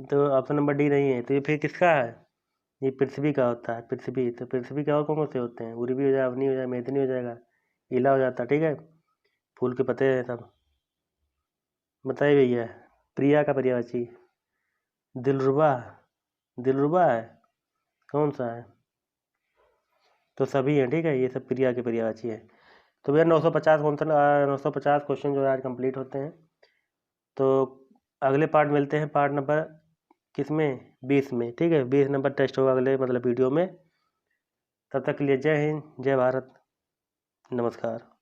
तो ऑप्शन नंबर डी नहीं है। तो ये फिर किसका है? ये पृथ्वी का होता है, पृथ्वी। तो पृथ्वी के और कौन कौन से होते हैं? उर्वी हो जाएगा, अवनी हो जाएगा, मेदिनी हो जाएगा, इला हो जाता है। ठीक है, फूल के पत्ते हैं सब। बताइए भैया, प्रिया का पर्यायवाची दिलरुबा, दिलरुबा है, कौन सा है? तो सभी हैं। ठीक है, ये सब प्रिया के पर्यायवाची है। तो भैया 950 कौन 950 क्वेश्चन जो है आज कंप्लीट होते हैं। तो अगले पार्ट मिलते हैं, पार्ट नंबर किसमें? 20 में। ठीक है, 20 नंबर टेस्ट होगा अगले वीडियो में। तब तक के लिए जय हिंद, जय भारत, नमस्कार।